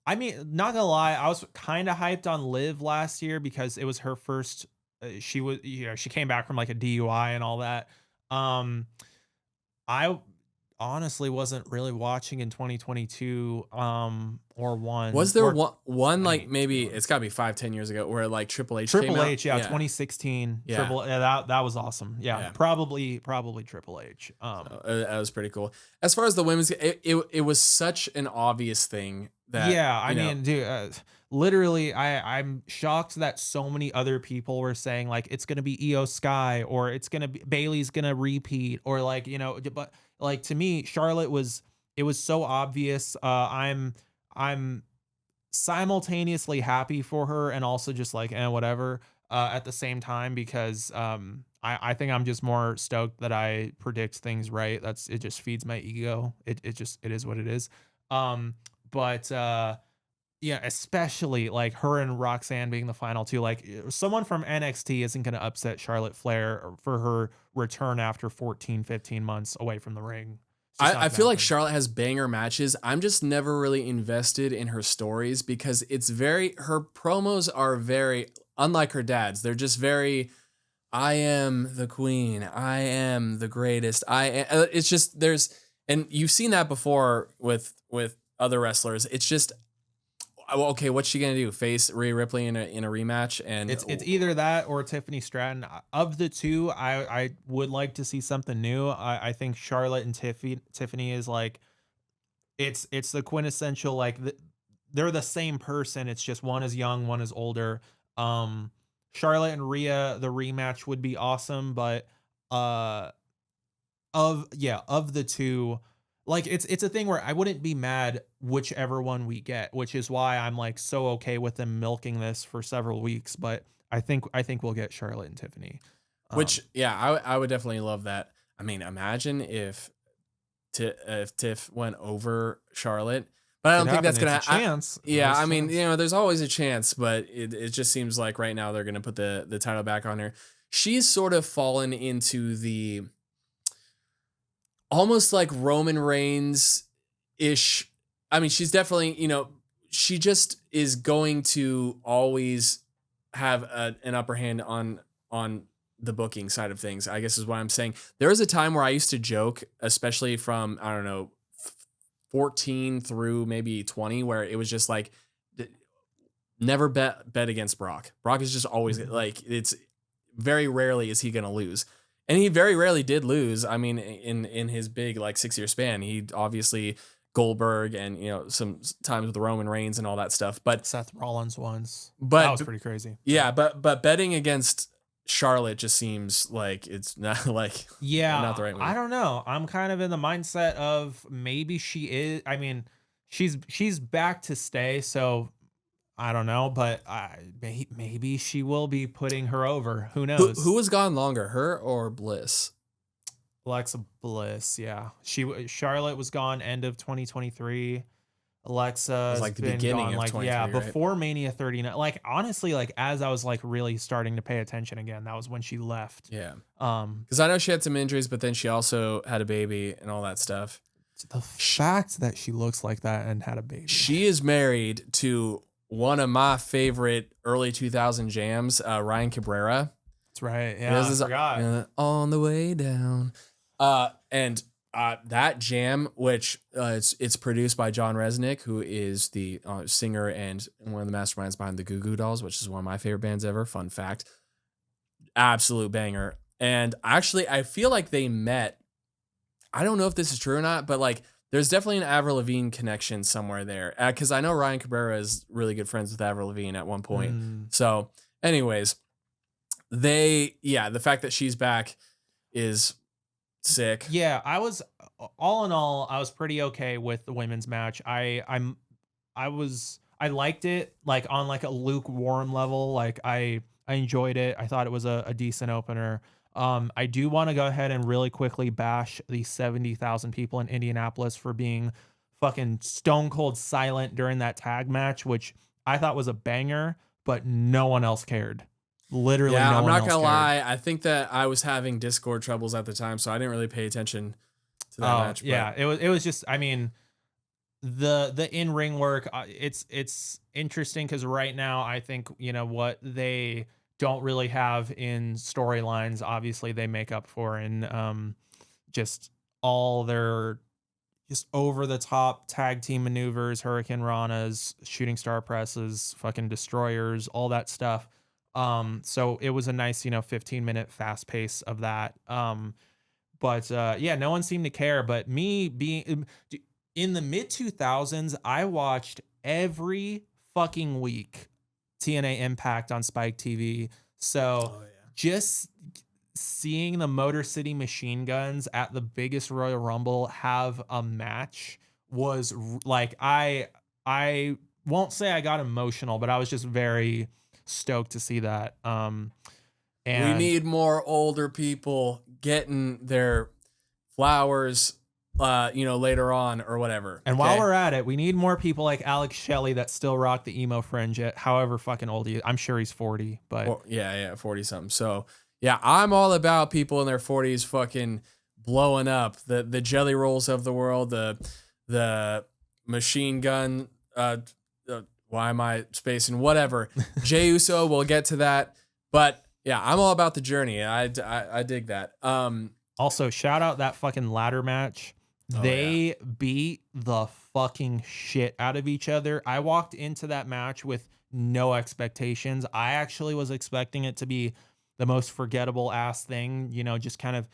I mean, not gonna lie, I was kind of hyped on Liv last year because it was her first. She was, you know, she came back from like a DUI and all that. I honestly wasn't really watching in 2022 or one. was there one like maybe it's got to be 5-10 years ago where like Triple H came out? 2016. Yeah. That was awesome. Yeah. Probably Triple H. That was pretty cool. As far as the women's, it was such an obvious thing that I mean, dude, literally I'm shocked that so many other people were saying like it's gonna be Io Sky or it's gonna be Bailey's gonna repeat or like, you know, but like to me Charlotte was so obvious. I'm simultaneously happy for her and also just like whatever at the same time because I think I'm just more stoked that I predict things right. It just feeds my ego. It is what it is. But yeah, especially like her and Roxanne being the final two. Like someone from NXT isn't going to upset Charlotte Flair for her return after 15 months away from the ring. I feel like Charlotte has banger matches. I'm just never really invested in her stories because her promos are very unlike her dad's. They're just very, I am the queen. I am the greatest. It's just and you've seen that before with other wrestlers. It's just, okay, what's she gonna do? Face Rhea Ripley in a rematch? And it's either that or Tiffany Stratton. Of the two, I would like to see something new. I think Charlotte and Tiffany is like it's the quintessential like they're the same person. It's just one is young, one is older. Charlotte and Rhea, the rematch would be awesome, but of the two. Like it's a thing where I wouldn't be mad whichever one we get, which is why I'm like so okay with them milking this for several weeks. But I think we'll get Charlotte and Tiffany. Which I would definitely love that. I mean, imagine if Tiff went over Charlotte, but I don't think that's gonna happen. I mean, you know, there's always a chance, but it just seems like right now they're gonna put the title back on her. She's sort of fallen into the almost like Roman Reigns ish I mean, she's definitely, she just is going to always have an upper hand on the booking side of things, I guess is what I'm saying. There was a time where I used to joke, especially from, I don't know, 14 through maybe 20, where it was just like, never bet against Brock. Brock is just always like, it's very rarely is he going to lose. And he very rarely did lose. I mean, in his big like 6-year span, he obviously Goldberg and some times with Roman Reigns and all that stuff. But Seth Rollins once. But that was pretty crazy. Yeah, but betting against Charlotte just seems like it's not like not the right move. I don't know. I'm kind of in the mindset of maybe she is. I mean, she's back to stay, so I don't know, but maybe she will be putting her over. Who knows? Who has gone longer, her or Bliss? Alexa Bliss, yeah. Charlotte was gone end of 2023. Alexa was like the beginning of 23, right? Before Mania 39. Like honestly, like as I was like really starting to pay attention again, that was when she left. Yeah. Because I know she had some injuries, but then she also had a baby and all that stuff. The fact that she looks like that and had a baby. She is married to one of my favorite early 2000 jams, Ryan Cabrera. That's right. Yeah, I forgot. On the way down. And that jam, which it's produced by John Resnick, who is the singer and one of the masterminds behind the Goo Goo Dolls, which is one of my favorite bands ever. Fun fact. Absolute banger. And actually, I feel like they met. I don't know if this is true or not, but like there's definitely an Avril Lavigne connection somewhere there. Because I know Ryan Cabrera is really good friends with Avril Lavigne at one point. So anyways, the fact that she's back is sick. Yeah, I was all in all, I was pretty okay with the women's match. I liked it like on like a lukewarm level. Like I enjoyed it. I thought it was a decent opener. I do want to go ahead and really quickly bash the 70,000 people in Indianapolis for being fucking stone cold silent during that tag match, which I thought was a banger, but no one else cared. Literally, yeah, no I'm one not else gonna cared. lie. I think that I was having Discord troubles at the time, so I didn't really pay attention to that match. But Yeah, it was just. I mean, the in ring work. It's interesting because right now I think what they don't really have in storylines. Obviously, they make up for in just all their just over the top tag team maneuvers, Hurricane Ranas, shooting star presses, fucking destroyers, all that stuff. So it was a nice, 15-minute fast pace of that. But yeah, no one seemed to care. But me being in the mid 2000s, I watched every fucking week TNA Impact on Spike TV. So just seeing the Motor City Machine Guns at the biggest Royal Rumble have a match was like, I won't say I got emotional, but I was just very stoked to see that. And we need more older people getting their flowers, later on or whatever. And while we're at it, we need more people like Alex Shelley that still rock the emo fringe at however fucking old he is. I'm sure he's 40, but 40 something. So yeah, I'm all about people in their 40s fucking blowing up. The Jelly Rolls of the world, the Machine Gun. Why am I spacing? Whatever. Jey Uso, we'll get to that. But yeah, I'm all about the journey. I dig that. Also, shout out that fucking ladder match. They beat the fucking shit out of each other. I walked into that match with no expectations. I actually was expecting it to be the most forgettable ass thing, just kind of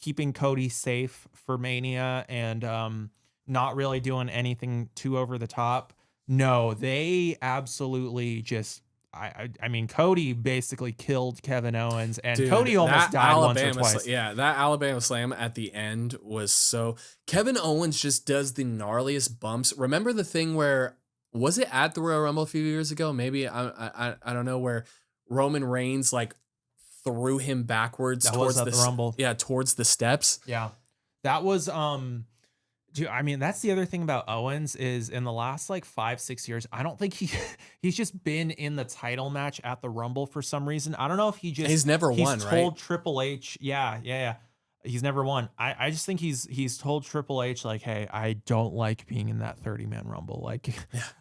keeping Cody safe for Mania and not really doing anything too over the top. No, they absolutely just. I mean, Cody basically killed Kevin Owens, and Dude, Cody almost died once or twice. Yeah, that Alabama Slam at the end was so. Kevin Owens just does the gnarliest bumps. Remember the thing where was it at the Royal Rumble a few years ago? Maybe I don't know, where Roman Reigns like threw him backwards towards the Rumble. Yeah, towards the steps. Yeah, that was Dude, I mean, that's the other thing about Owens is in the last like 5-6 years, I don't think he's just been in the title match at the Rumble for some reason. I don't know if he's never won, right? He's told Triple H, yeah. He's never won. I just think he's told Triple H like, hey, I don't like being in that 30-man rumble. Like,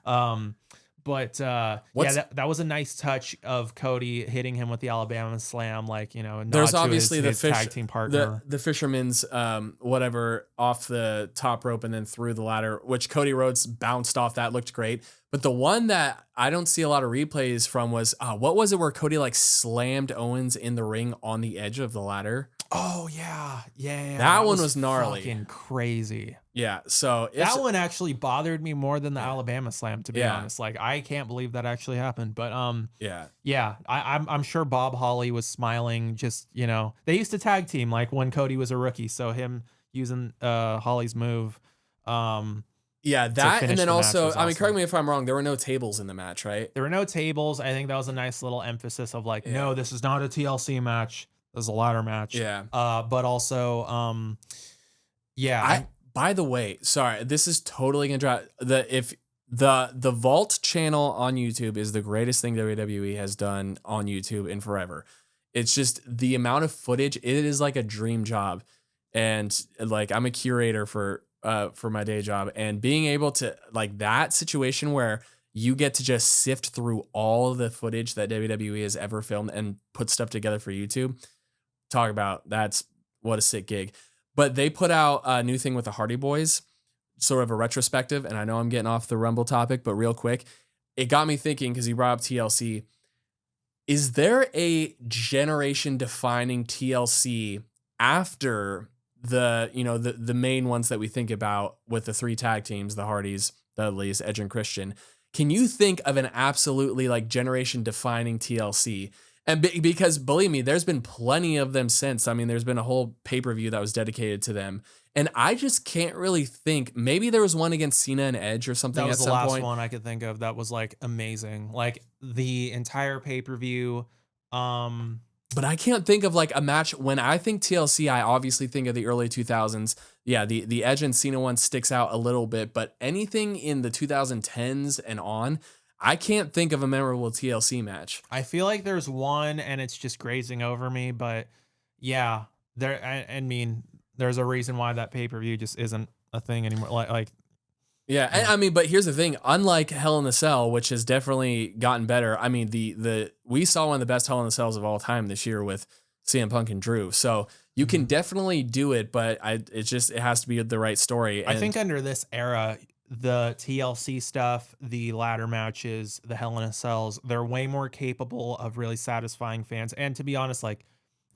um, but yeah, What's that was a nice touch of Cody hitting him with the Alabama Slam, like, you know, a There's nod to obviously his tag team partner. the fisherman's whatever off the top rope and then through the ladder, which Cody Rhodes bounced off. That looked great. But the one that I don't see a lot of replays from was what was it where Cody like slammed Owens in the ring on the edge of the ladder? Oh yeah. That one was gnarly. Fucking crazy. Yeah, so That one actually bothered me more than the Alabama Slam, to be Yeah. honest. Like, I can't believe that actually happened. But yeah, I'm sure Bob Holly was smiling. Just, you know, they used to tag team like when Cody was a rookie, so him using Holly's move. Yeah, that, and finish then the match also, was I mean, awesome. correct me if I'm wrong, there were no tables in the match, right? There were no tables. I think that was a nice little emphasis of like, no, this is not a TLC match. This is a ladder match. Yeah. But also, yeah. By the way, sorry, this is totally gonna drop the Vault channel on YouTube is the greatest thing WWE has done on YouTube in forever. It's just the amount of footage, it is like a dream job. And like I'm a curator for my day job, and being able to like that situation where you get to just sift through all the footage that WWE has ever filmed and put stuff together for YouTube. Talk about that's what a sick gig. But they put out a new thing with the Hardy Boys, sort of a retrospective. And I know I'm getting off the Rumble topic, but real quick, it got me thinking because you brought up TLC. Is there a generation defining TLC after the main ones that we think about with the 3 tag teams, the Hardys, Dudleys, Edge and Christian? Can you think of an absolutely like generation defining TLC? And because believe me, there's been plenty of them since. I mean, there's been a whole pay-per-view that was dedicated to them. And I just can't really think. Maybe there was one against Cena and Edge or something. That was at the some last point. one I could think of that was like amazing. Like the entire pay-per-view. But I can't think of like a match. When I think TLC, I obviously think of the early 2000s. Yeah, the Edge and Cena one sticks out a little bit, but anything in the 2010s and on, I can't think of a memorable TLC match. I feel like there's one and it's just grazing over me, but yeah, I mean, there's a reason why that pay-per-view just isn't a thing anymore. Like Yeah, and I mean, but here's the thing. Unlike Hell in a Cell, which has definitely gotten better, I mean, we saw one of the best Hell in a Cells of all time this year with CM Punk and Drew. So you can definitely do it, but it has to be the right story. I think under this era, the TLC stuff, the ladder matches, the Hell in a Cells, they're way more capable of really satisfying fans. And to be honest, like,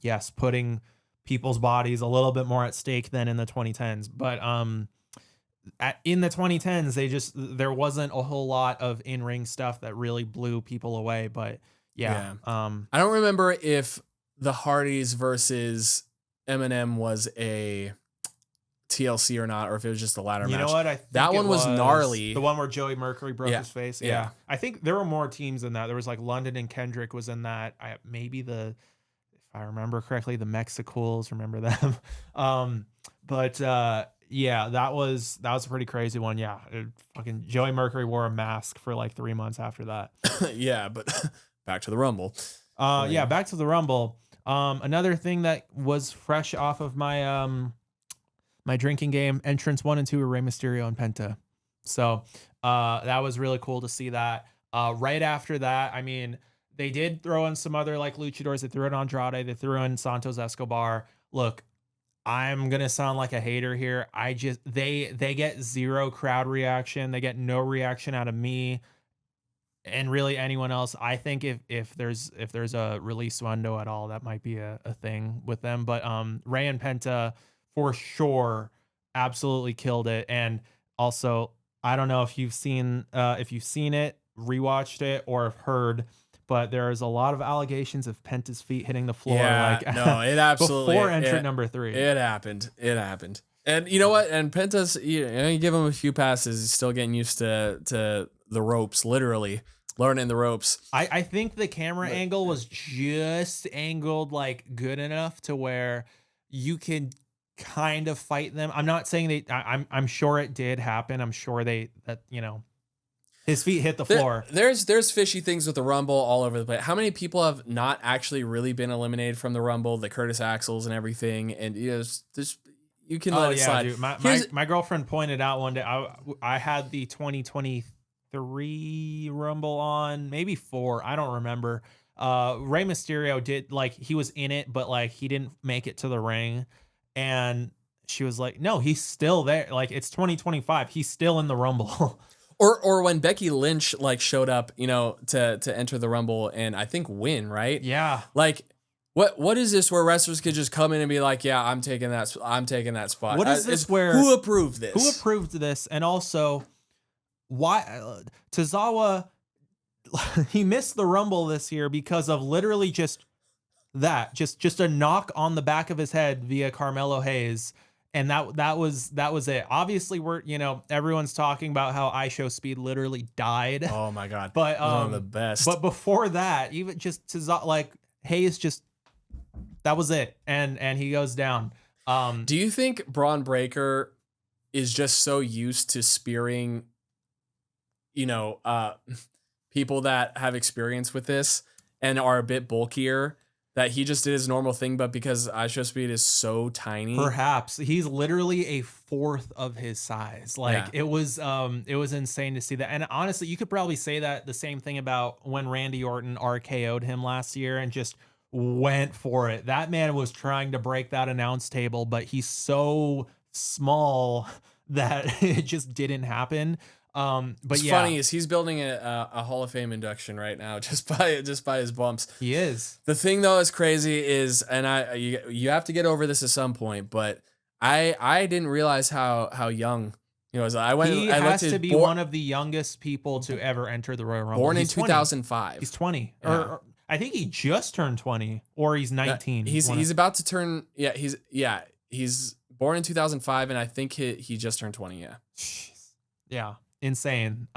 yes, putting people's bodies a little bit more at stake than in the 2010s. But in the 2010s, there wasn't a whole lot of in-ring stuff that really blew people away. But yeah. I don't remember if the Hardys versus Eminem was a TLC or not, or if it was just a ladder match. You know what? I think that one was gnarly. The one where Joey Mercury broke Yeah. his face. Yeah. Yeah. I think there were more teams than that. There was like London and Kendrick was in that. Maybe if I remember correctly, the Mexicools, remember them? Yeah, that was a pretty crazy one. Yeah. Fucking Joey Mercury wore a mask for like 3 months after that. Yeah, but back to the Rumble. Yeah, back to the Rumble. Another thing that was fresh off of my my drinking game, entrance 1 and 2 were Rey Mysterio and Penta. So that was really cool to see that. Right after that, I mean, they did throw in some other like luchadors. They threw in Andrade. They threw in Santos Escobar. Look, I'm gonna sound like a hater here. They get zero crowd reaction. They get no reaction out of me and really anyone else. I think if there's a release window at all, that might be a thing with them. But Rey and Penta for sure absolutely killed it. And also, I don't know if you've seen it, rewatched it, or have heard, but there's a lot of allegations of Penta's feet hitting the floor. Yeah, like no, it absolutely before entrant number 3. It happened. And you know what? And Penta's, you give him a few passes, he's still getting used to the ropes, literally learning the ropes. I think the camera angle was just angled like good enough to where you can kind of fight them. I'm not saying I'm sure it did happen. I'm sure His feet hit the floor. There's fishy things with the Rumble all over the place. How many people have not actually really been eliminated from the Rumble? The Curtis Axels and everything, and you can let it slide. Dude. My girlfriend pointed out one day. I had the 2023 Rumble on, maybe 4. I don't remember. Rey Mysterio did, like, he was in it, but like he didn't make it to the ring, and she was like, "No, he's still there. Like, it's 2025. He's still in the Rumble." Or when Becky Lynch like showed up, to enter the Rumble and I think win, right? Yeah. Like, what is this where wrestlers could just come in and be like, yeah, I'm taking that spot. What is this where who approved this? Who approved this? And also, why Tozawa he missed the Rumble this year because of literally just a knock on the back of his head via Carmelo Hayes. And that was it. Obviously, everyone's talking about how IShowSpeed literally died. Oh my god! But one of the best. But before that, even just Hayes that was it, and he goes down. Do you think Braun Breaker is just so used to spearing, people that have experience with this and are a bit bulkier, that he just did his normal thing, but because IShowSpeed is so tiny? Perhaps. He's literally a fourth of his size. Like, it was insane to see that. And honestly, you could probably say that the same thing about when Randy Orton RKO'd him last year and just went for it. That man was trying to break that announce table, but he's so small that it just didn't happen. But What's funny is he's building a Hall of Fame induction right now just by his bumps. He is. The thing though is crazy is, and you have to get over this at some point, but I didn't realize how young he was. He has to be one of the youngest people to ever enter the Royal Rumble. Born in 2005. He's 20. Yeah. Or I think he just turned 20, or he's 19. He's about to turn. He's born in 2005, and I think he just turned 20. Yeah. Yeah. Insane.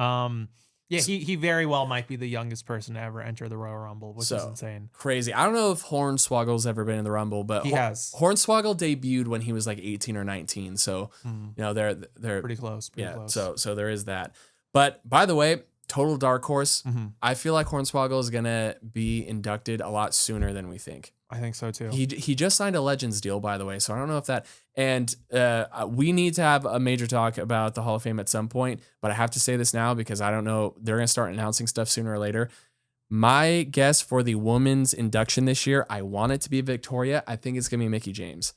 He very well might be the youngest person to ever enter the Royal Rumble, which is insane. Crazy. I don't know if Hornswoggle's ever been in the Rumble, but he has. Hornswoggle debuted when he was like 18 or 19, so they're pretty close. Close. So there is that. But by the way, total dark horse. Mm-hmm. I feel like Hornswoggle is gonna be inducted a lot sooner than we think. I think so too. He just signed a Legends deal, by the way, so I don't know if that. And we need to have a major talk about the Hall of Fame at some point, but I have to say this now because I don't know. They're gonna start announcing stuff sooner or later. My guess for the women's induction this year, I want it to be Victoria. I think it's gonna be Mickie James.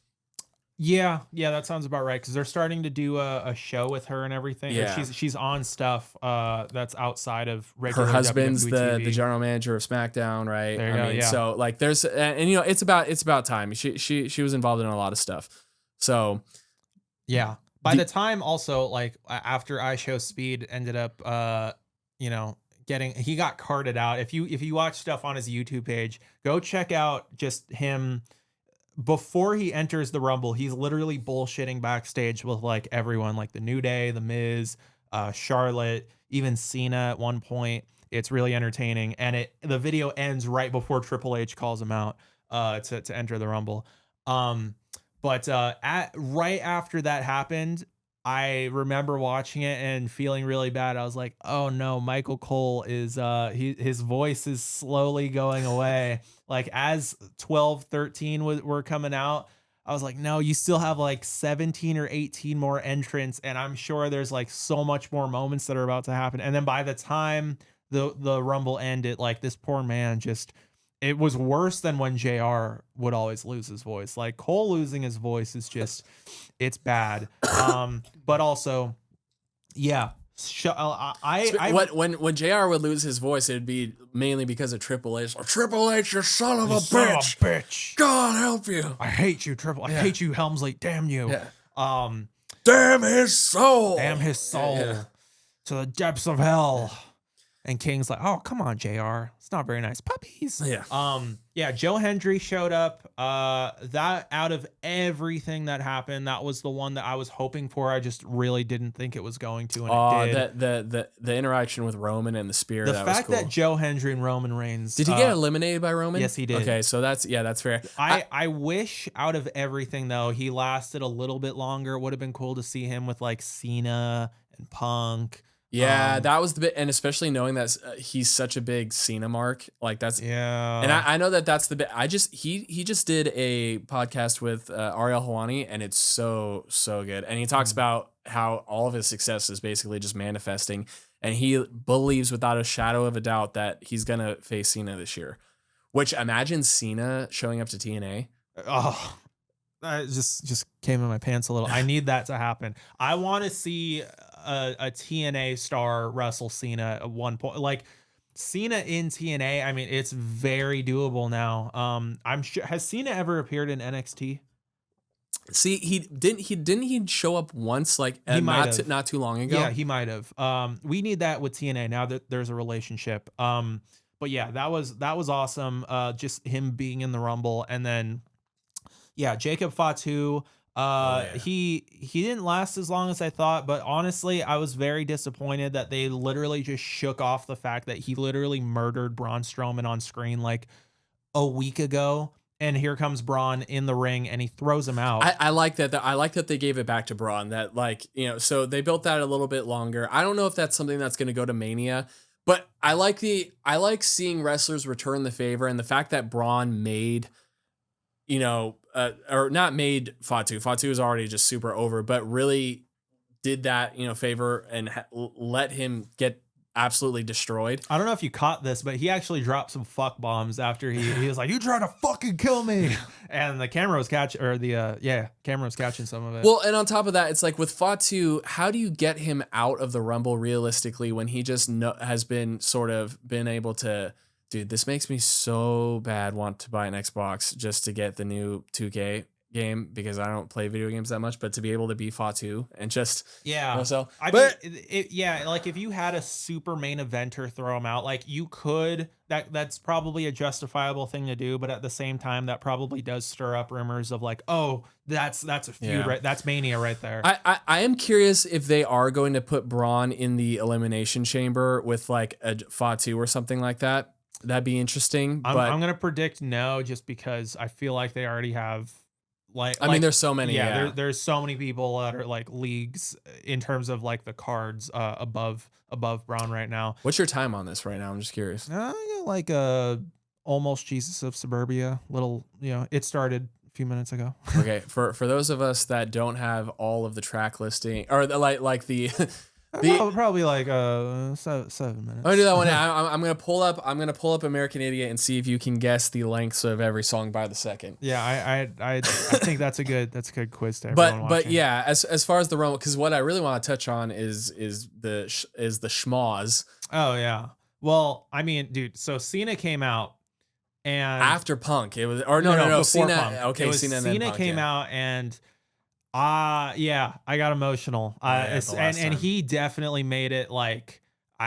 Yeah, that sounds about right because they're starting to do a show with her and everything. Yeah. She's on stuff that's outside of regular. Her husband's WWE the general manager of SmackDown, right? There you go, yeah. So like there's and it's about time. She was involved in a lot of stuff. So yeah. By the time also like after IShowSpeed ended up he got carted out. If you watch stuff on his YouTube page, go check out just him. Before he enters the Rumble, he's literally bullshitting backstage with like everyone, like the New Day, the Miz, Charlotte, even Cena at one point. It's really entertaining, and the video ends right before Triple H calls him out to enter the Rumble. But right after that happened, I remember watching it and feeling really bad. I was like, oh no, Michael Cole is his voice is slowly going away. Like as 12, 13 were coming out, I was like, no, you still have like 17 or 18 more entrants. And I'm sure there's like so much more moments that are about to happen. And then by the time the Rumble ended, like this poor man it was worse than when JR would always lose his voice. Like Cole losing his voice is just, it's bad. But also, yeah. When JR would lose his voice, it'd be mainly because of Triple H. Oh, Triple H, you son of a bitch! God help you! I hate you, Triple. I hate you, Helmsley. Damn you! Yeah. Damn his soul! Damn his soul to the depths of hell. And King's like, oh, come on, JR. It's not very nice. Puppies. Yeah. Joe Hendry showed up. That out of everything that happened, that was the one that I was hoping for. I just really didn't think it was going to, and it did. The interaction with Roman and the spear. The that fact was cool. that Joe Hendry and Roman Reigns. Did he get eliminated by Roman? Yes, he did. Okay, so that's fair. I wish out of everything though, he lasted a little bit longer. It would have been cool to see him with like Cena and Punk. Yeah, that was the bit, and especially knowing that he's such a big Cena mark, like that's Yeah. and I know that that's the bit. He just did a podcast with Ariel Helwani, and it's so good. And he talks about how all of his success is basically just manifesting, and he believes without a shadow of a doubt that he's gonna face Cena this year. Which imagine Cena showing up to TNA. Oh, I just came in my pants a little. I need that to happen. I want to see a TNA star wrestle Cena at one point. Like Cena in TNA, I mean, it's very doable now. I'm sure, has Cena ever appeared in NXT? See, he show up once, like He might have. not too long ago. Yeah, he might have. We need that with TNA now that there's a relationship. But yeah, that was awesome. Just him being in the Rumble, and then yeah, Jacob Fatu. He didn't last as long as I thought, but honestly, I was very disappointed that they literally just shook off the fact that he literally murdered Braun Strowman on screen like a week ago. And here comes Braun in the ring, and he throws him out. I like that. I like that they gave it back to Braun. That like so they built that a little bit longer. I don't know if that's something that's going to go to Mania, but I like seeing wrestlers return the favor, and the fact that Braun made, or not made Fatu. Fatu is already just super over, but really did that favor and let him get absolutely destroyed. I don't know if you caught this, but he actually dropped some fuck bombs after he was like, "You trying to fucking kill me?" And the camera was catching, or camera was catching some of it. Well, and on top of that, it's like with Fatu, how do you get him out of the Rumble realistically when he just has been able to, dude, this makes me so bad want to buy an Xbox just to get the new 2K game because I don't play video games that much, but to be able to be Fatu and just like if you had a super main eventer throw him out, like you could, that's probably a justifiable thing to do, but at the same time that probably does stir up rumors of like, oh, that's a feud, right? That's Mania right there. I am curious if they are going to put Braun in the elimination chamber with like a Fatu or something like that. That'd be interesting. I'm gonna predict no, just because I feel like they already have. I mean, there's so many. There's so many people that are like leagues in terms of like the cards above Braun right now. What's your time on this right now? I'm just curious. I got like almost Jesus of Suburbia. Little, it started a few minutes ago. Okay, for those of us that don't have all of the track listing or like the. Probably like 7 minutes. I'm gonna do that one. I'm gonna pull up American Idiot and see if you can guess the lengths of every song by the second. Yeah, I think that's a good quiz to everyone watching. But yeah, as far as the Rumble, because what I really want to touch on is the schmoz. Oh yeah. Well, I mean, dude. So Cena came out and after Punk, it was no Cena. Punk. Okay, Cena came out and. I got emotional. And he definitely made it like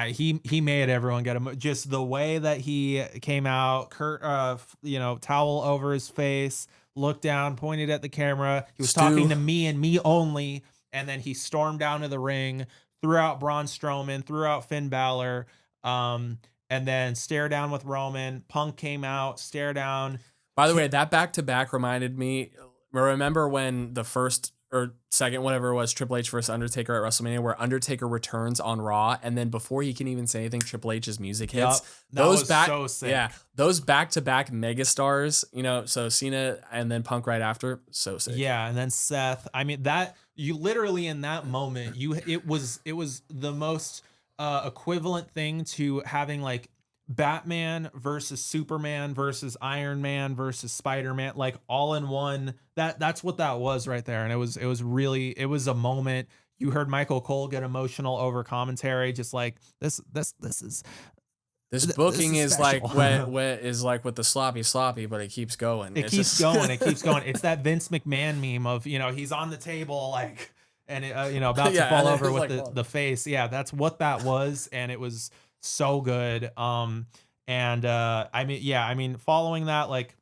he made everyone get just the way that he came out, towel over his face, looked down, pointed at the camera. He was talking to me and me only, and then he stormed down to the ring, threw out Braun Strowman, threw out Finn Balor, and then stare down with Roman. Punk came out, stare down. By the way, that back-to-back reminded me. Remember when the first or second, whatever it was, Triple H versus Undertaker at WrestleMania, where Undertaker returns on Raw, and then before he can even say anything, Triple H's music hits. That was so sick. Yeah, those back-to-back megastars, so Cena and then Punk right after, so sick. Yeah, and then Seth. I mean, that you literally in that moment, it was the most equivalent thing to having like Batman versus Superman versus Iron Man versus Spider-Man, like all in one. That's what that was right there. And it was a moment. You heard Michael Cole get emotional over commentary, just like this booking is like what is like with the sloppy, but it keeps going. It keeps going. It's that Vince McMahon meme of, he's on the table like, and about to fall over with like the face. Yeah, that's what that was. And it was so good. I mean, following that, like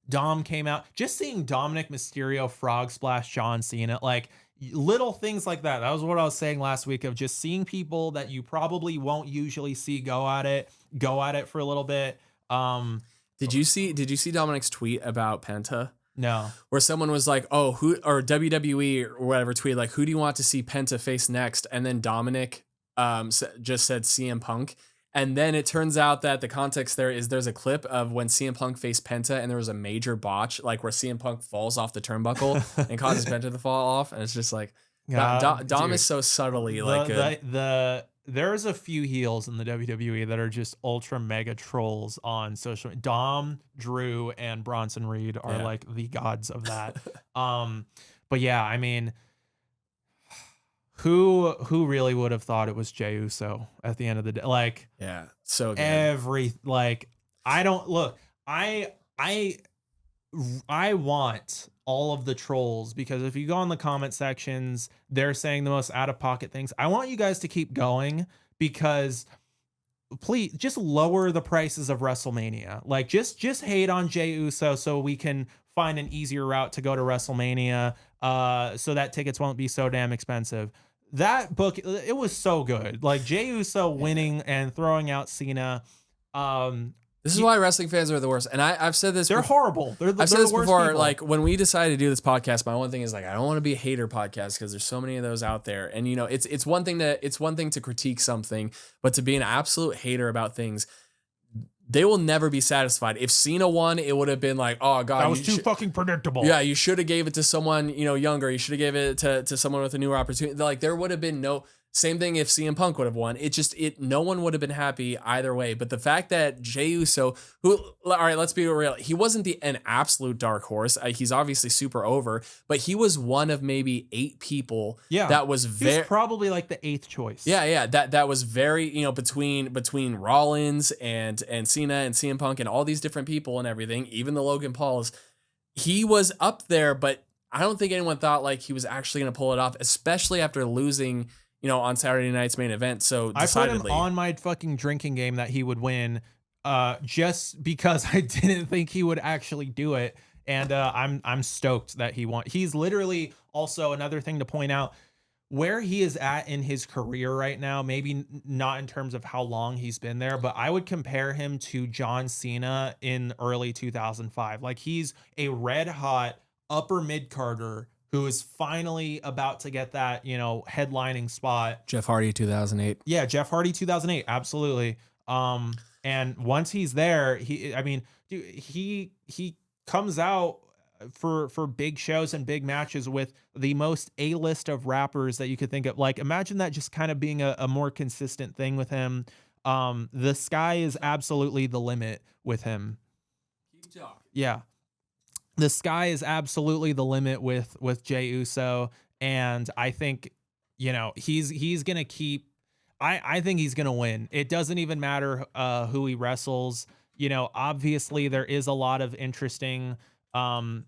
Dom came out, just seeing Dominic Mysterio frog splash John Cena, like little things like that. That was what I was saying last week, of just seeing people that you probably won't usually see go at it for a little bit. Did you see Dominic's tweet about Penta? No. Where someone was like, oh, who, or WWE or whatever tweet, like, who do you want to see Penta face next? And then Dominic just said CM Punk. And then it turns out that the context there's a clip of when CM Punk faced Penta and there was a major botch, like where CM Punk falls off the turnbuckle and causes Penta to fall off. And it's just like, Dom is so subtly like good. There's a few heels in the WWE that are just ultra mega trolls on social media. Dom, Drew, and Bronson Reed are like the gods of that. But yeah, I mean, who really would have thought it was Jey Uso at the end of the day? Like, yeah, so good. I want all of the trolls, because if you go in the comment sections, they're saying the most out of pocket things. I want you guys to keep going, because please just lower the prices of WrestleMania. Like just hate on Jey Uso so we can find an easier route to go to WrestleMania, so that tickets won't be so damn expensive. That book, it was so good. Like Jey Uso winning and throwing out Cena. This is why wrestling fans are the worst. And I've said this. They're horrible. I've said this before. People. Like when we decided to do this podcast, my one thing is like, I don't want to be a hater podcast because there's so many of those out there. And you know, it's one thing to critique something, but to be an absolute hater about things, they will never be satisfied. If Cena won, it would have been like, oh god, that was too fucking predictable. Yeah, you should have gave it to someone, you know, younger. You should have gave it to someone with a newer opportunity. Like there would have been no. Same thing if CM Punk would have won. No one would have been happy either way. But the fact that Jey Uso, who, all right, let's be real, he wasn't an absolute dark horse. He's obviously super over, but he was one of maybe 8 people. Yeah, that was very probably like the 8th choice. Yeah, that was very, you know, between Rollins and Cena and CM Punk and all these different people and everything, even the Logan Pauls, he was up there. But I don't think anyone thought like he was actually going to pull it off, especially after losing, you know, on Saturday night's main event. So decidedly, I put him on my fucking drinking game that he would win, just because I didn't think he would actually do it. And I'm stoked that he won. He's literally also another thing to point out where he is at in his career right now. Maybe not in terms of how long he's been there, but I would compare him to John Cena in early 2005. Like he's a red hot upper mid carder who is finally about to get that, you know, headlining spot. Jeff Hardy 2008. Yeah, Jeff Hardy 2008, absolutely. And once he's there, he comes out for big shows and big matches with the most A-list of rappers that you could think of. Like imagine that just kind of being a more consistent thing with him. The sky is absolutely the limit with him. Keep talking. Yeah. The sky is absolutely the limit with Jey Uso, and I think, you know, he's gonna keep. I think he's gonna win. It doesn't even matter who he wrestles. You know, obviously there is a lot of interesting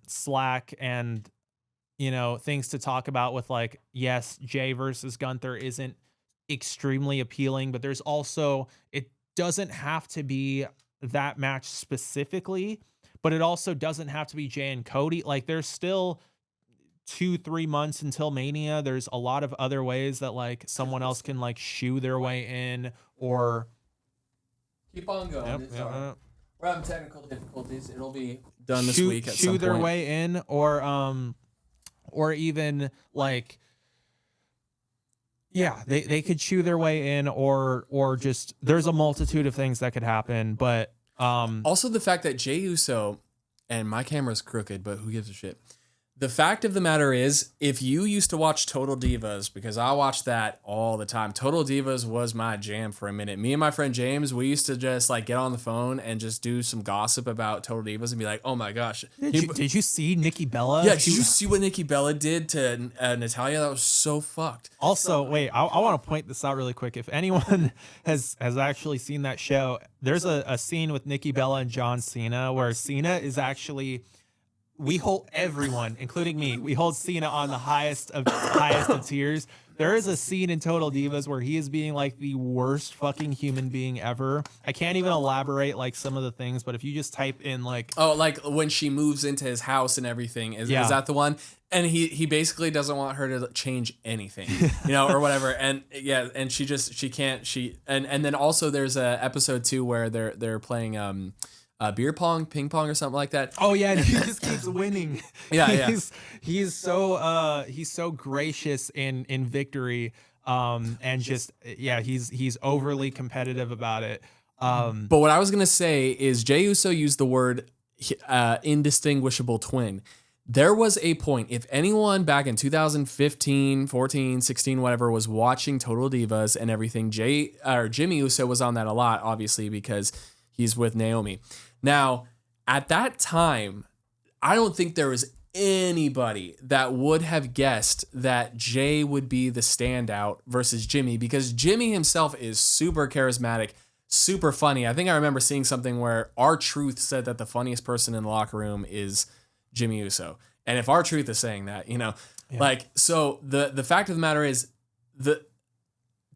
slack and, you know, things to talk about with like, yes, Jay versus Gunther isn't extremely appealing, but there's also, it doesn't have to be that match specifically. But it also doesn't have to be Jay and Cody. Like there's still 2-3 months until Mania. There's a lot of other ways that like someone else can like shoe their way in or keep on going. Yep. We're having technical difficulties. It'll be done this week at some shoe point. their way in or even like yeah, they could shoe their way in or just there's a multitude of things that could happen, but also the fact that Jey Uso, and my camera's crooked, but who gives a shit? The fact of the matter is, if you used to watch Total Divas, because I watched that all the time, Total Divas was my jam for a minute. Me and my friend James, we used to just like get on the phone and just do some gossip about Total Divas and be like, oh my gosh. Did you see Nikki Bella? Yeah, did you see what Nikki Bella did to Natalia? That was so fucked. Also, wait, I want to point this out really quick. If anyone has actually seen that show, there's a scene with Nikki Bella and John Cena where Cena is actually... We hold everyone, including me, we hold Cena on the highest of tiers. There is a scene in Total Divas where he is being like the worst fucking human being ever. I can't even elaborate like some of the things, but if you just type in like... Oh, like when she moves into his house and everything. Is that the one? And he basically doesn't want her to change anything, you know, or whatever. And yeah, and she can't, and then also there's a episode 2 where they're playing beer pong, ping pong, or something like that. Oh yeah, and he just keeps winning. Yeah. He's so gracious in victory. And just he's overly competitive about it. But what I was gonna say is Jey Uso used the word indistinguishable twin. There was a point, if anyone back in 2015, 14, 16, whatever, was watching Total Divas and everything, Jimmy Uso was on that a lot, obviously, because he's with Naomi. Now, at that time, I don't think there was anybody that would have guessed that Jay would be the standout versus Jimmy, because Jimmy himself is super charismatic, super funny. I think I remember seeing something where R-Truth said that the funniest person in the locker room is Jimmy Uso. And if R-Truth is saying that, so the fact of the matter is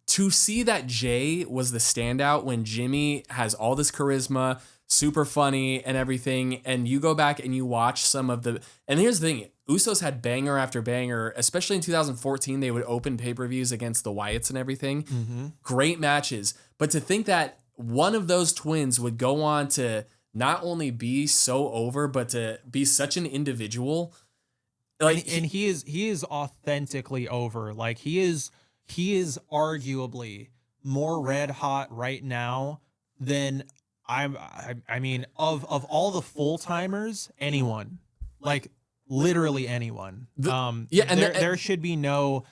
to see that Jay was the standout when Jimmy has all this charisma, super funny and everything, and you go back and you watch some of the, and here's the thing, Usos had banger after banger, especially in 2014, they would open pay-per-views against the Wyatts and everything. Mm-hmm. Great matches. But to think that one of those twins would go on to not only be so over, but to be such an individual. And he is authentically over. Like he is arguably more red hot right now than I mean of all the full timers, anyone, like literally anyone. There should be no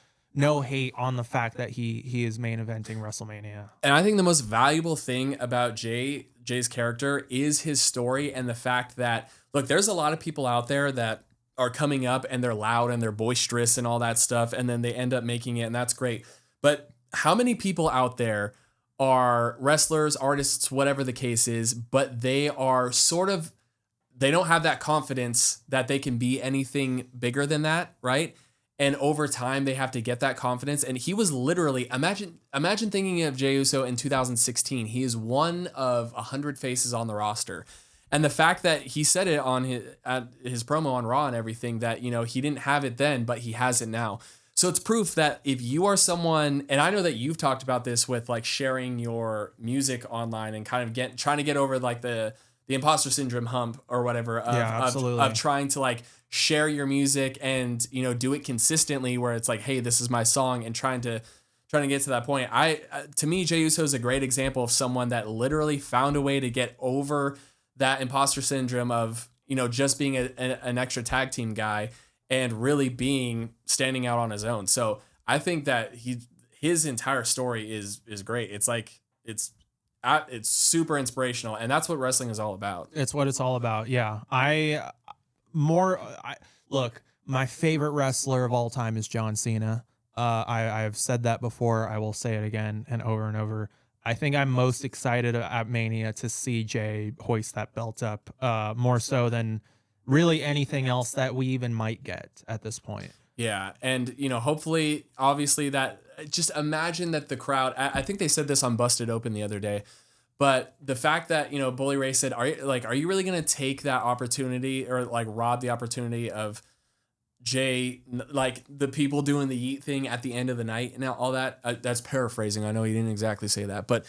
hate on the fact that he is main eventing WrestleMania. And I think the most valuable thing about Jay's character is his story, and the fact that, look, there's a lot of people out there that are coming up and they're loud and they're boisterous and all that stuff, and then they end up making it, and that's great. But how many people out there are wrestlers, artists, whatever the case is, but they are they don't have that confidence that they can be anything bigger than that, right? And over time, they have to get that confidence. And he was literally, imagine thinking of Jey Uso in 2016. He is one of 100 faces on the roster. And the fact that he said it on his promo on Raw and everything, that, he didn't have it then, but he has it now. So it's proof that if you are someone, and I know that you've talked about this with like sharing your music online and kind of trying to get over like the imposter syndrome hump or whatever of trying to like share your music and, do it consistently where it's like, hey, this is my song, and trying to get to that point. To me, Jey Uso is a great example of someone that literally found a way to get over that imposter syndrome of, just being an extra tag team guy and really standing out on his own. So I think that his entire story is great. It's like, it's super inspirational, and that's what wrestling is all about. It's what it's all about. Yeah. Look, my favorite wrestler of all time is John Cena. I've said that before. I will say it again and over. I think I'm most excited at Mania to see Jay hoist that belt up, more so than really anything else that we even might get at this point. Yeah. And, hopefully, obviously, that just imagine that the crowd, I think they said this on Busted Open the other day, but the fact that, Bully Ray said, are you really going to take that opportunity or like rob the opportunity of Jay, like the people doing the YEET thing at the end of the night and all that? That's paraphrasing. I know he didn't exactly say that, but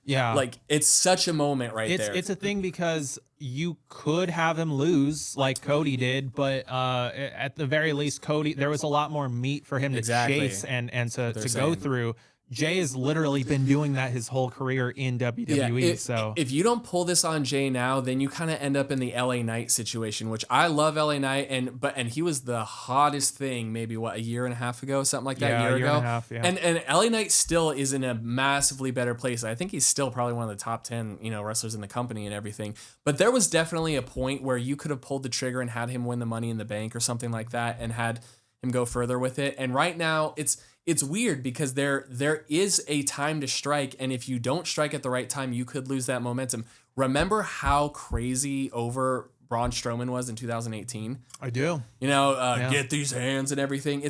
yeah, like it's such a moment there. It's a thing because you could have him lose like Cody did, but at the very least, Cody, there was a lot more meat for him to chase and to go through. Jay has literally been doing that his whole career in WWE. So if you don't pull this on Jay now, then you kind of end up in the LA Knight situation, which I love LA Knight, and he was the hottest thing maybe a year and a half ago, something like that, a year ago. And a half, yeah. And LA Knight still is in a massively better place. I think he's still probably one of the top 10, wrestlers in the company and everything. But there was definitely a point where you could have pulled the trigger and had him win the Money in the Bank or something like that and had him go further with it. And right now it's weird because there is a time to strike, and if you don't strike at the right time, you could lose that momentum. Remember how crazy over Braun Strowman was in 2018? I do. Get these hands and everything.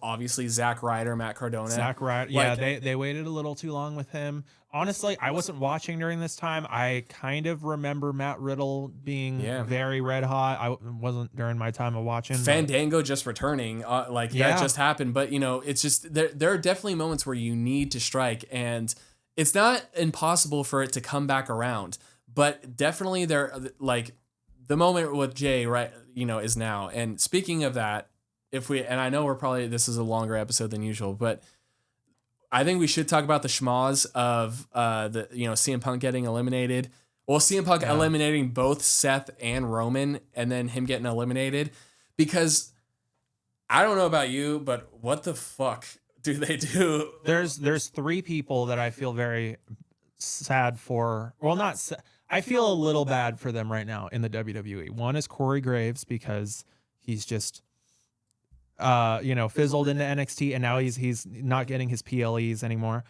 Obviously Zack Ryder, Matt Cardona. Zack Ryder, they waited a little too long with him. Honestly, I wasn't watching during this time. I kind of remember Matt Riddle being very red hot. I wasn't during my time of watching. Fandango just returning, that just happened. But, it's just there are definitely moments where you need to strike, and it's not impossible for it to come back around. But definitely the moment with Jay, right, is now. And speaking of that, and I know this is a longer episode than usual, but I think we should talk about the schmoz of the CM Punk getting eliminated. Well, CM Punk eliminating both Seth and Roman, and then him getting eliminated. Because I don't know about you, but what the fuck do they do? There's three people that I feel very sad for. Well, not I feel a little bad for them right now in the WWE. One is Corey Graves because he's just fizzled into NXT and now he's not getting his PLEs anymore.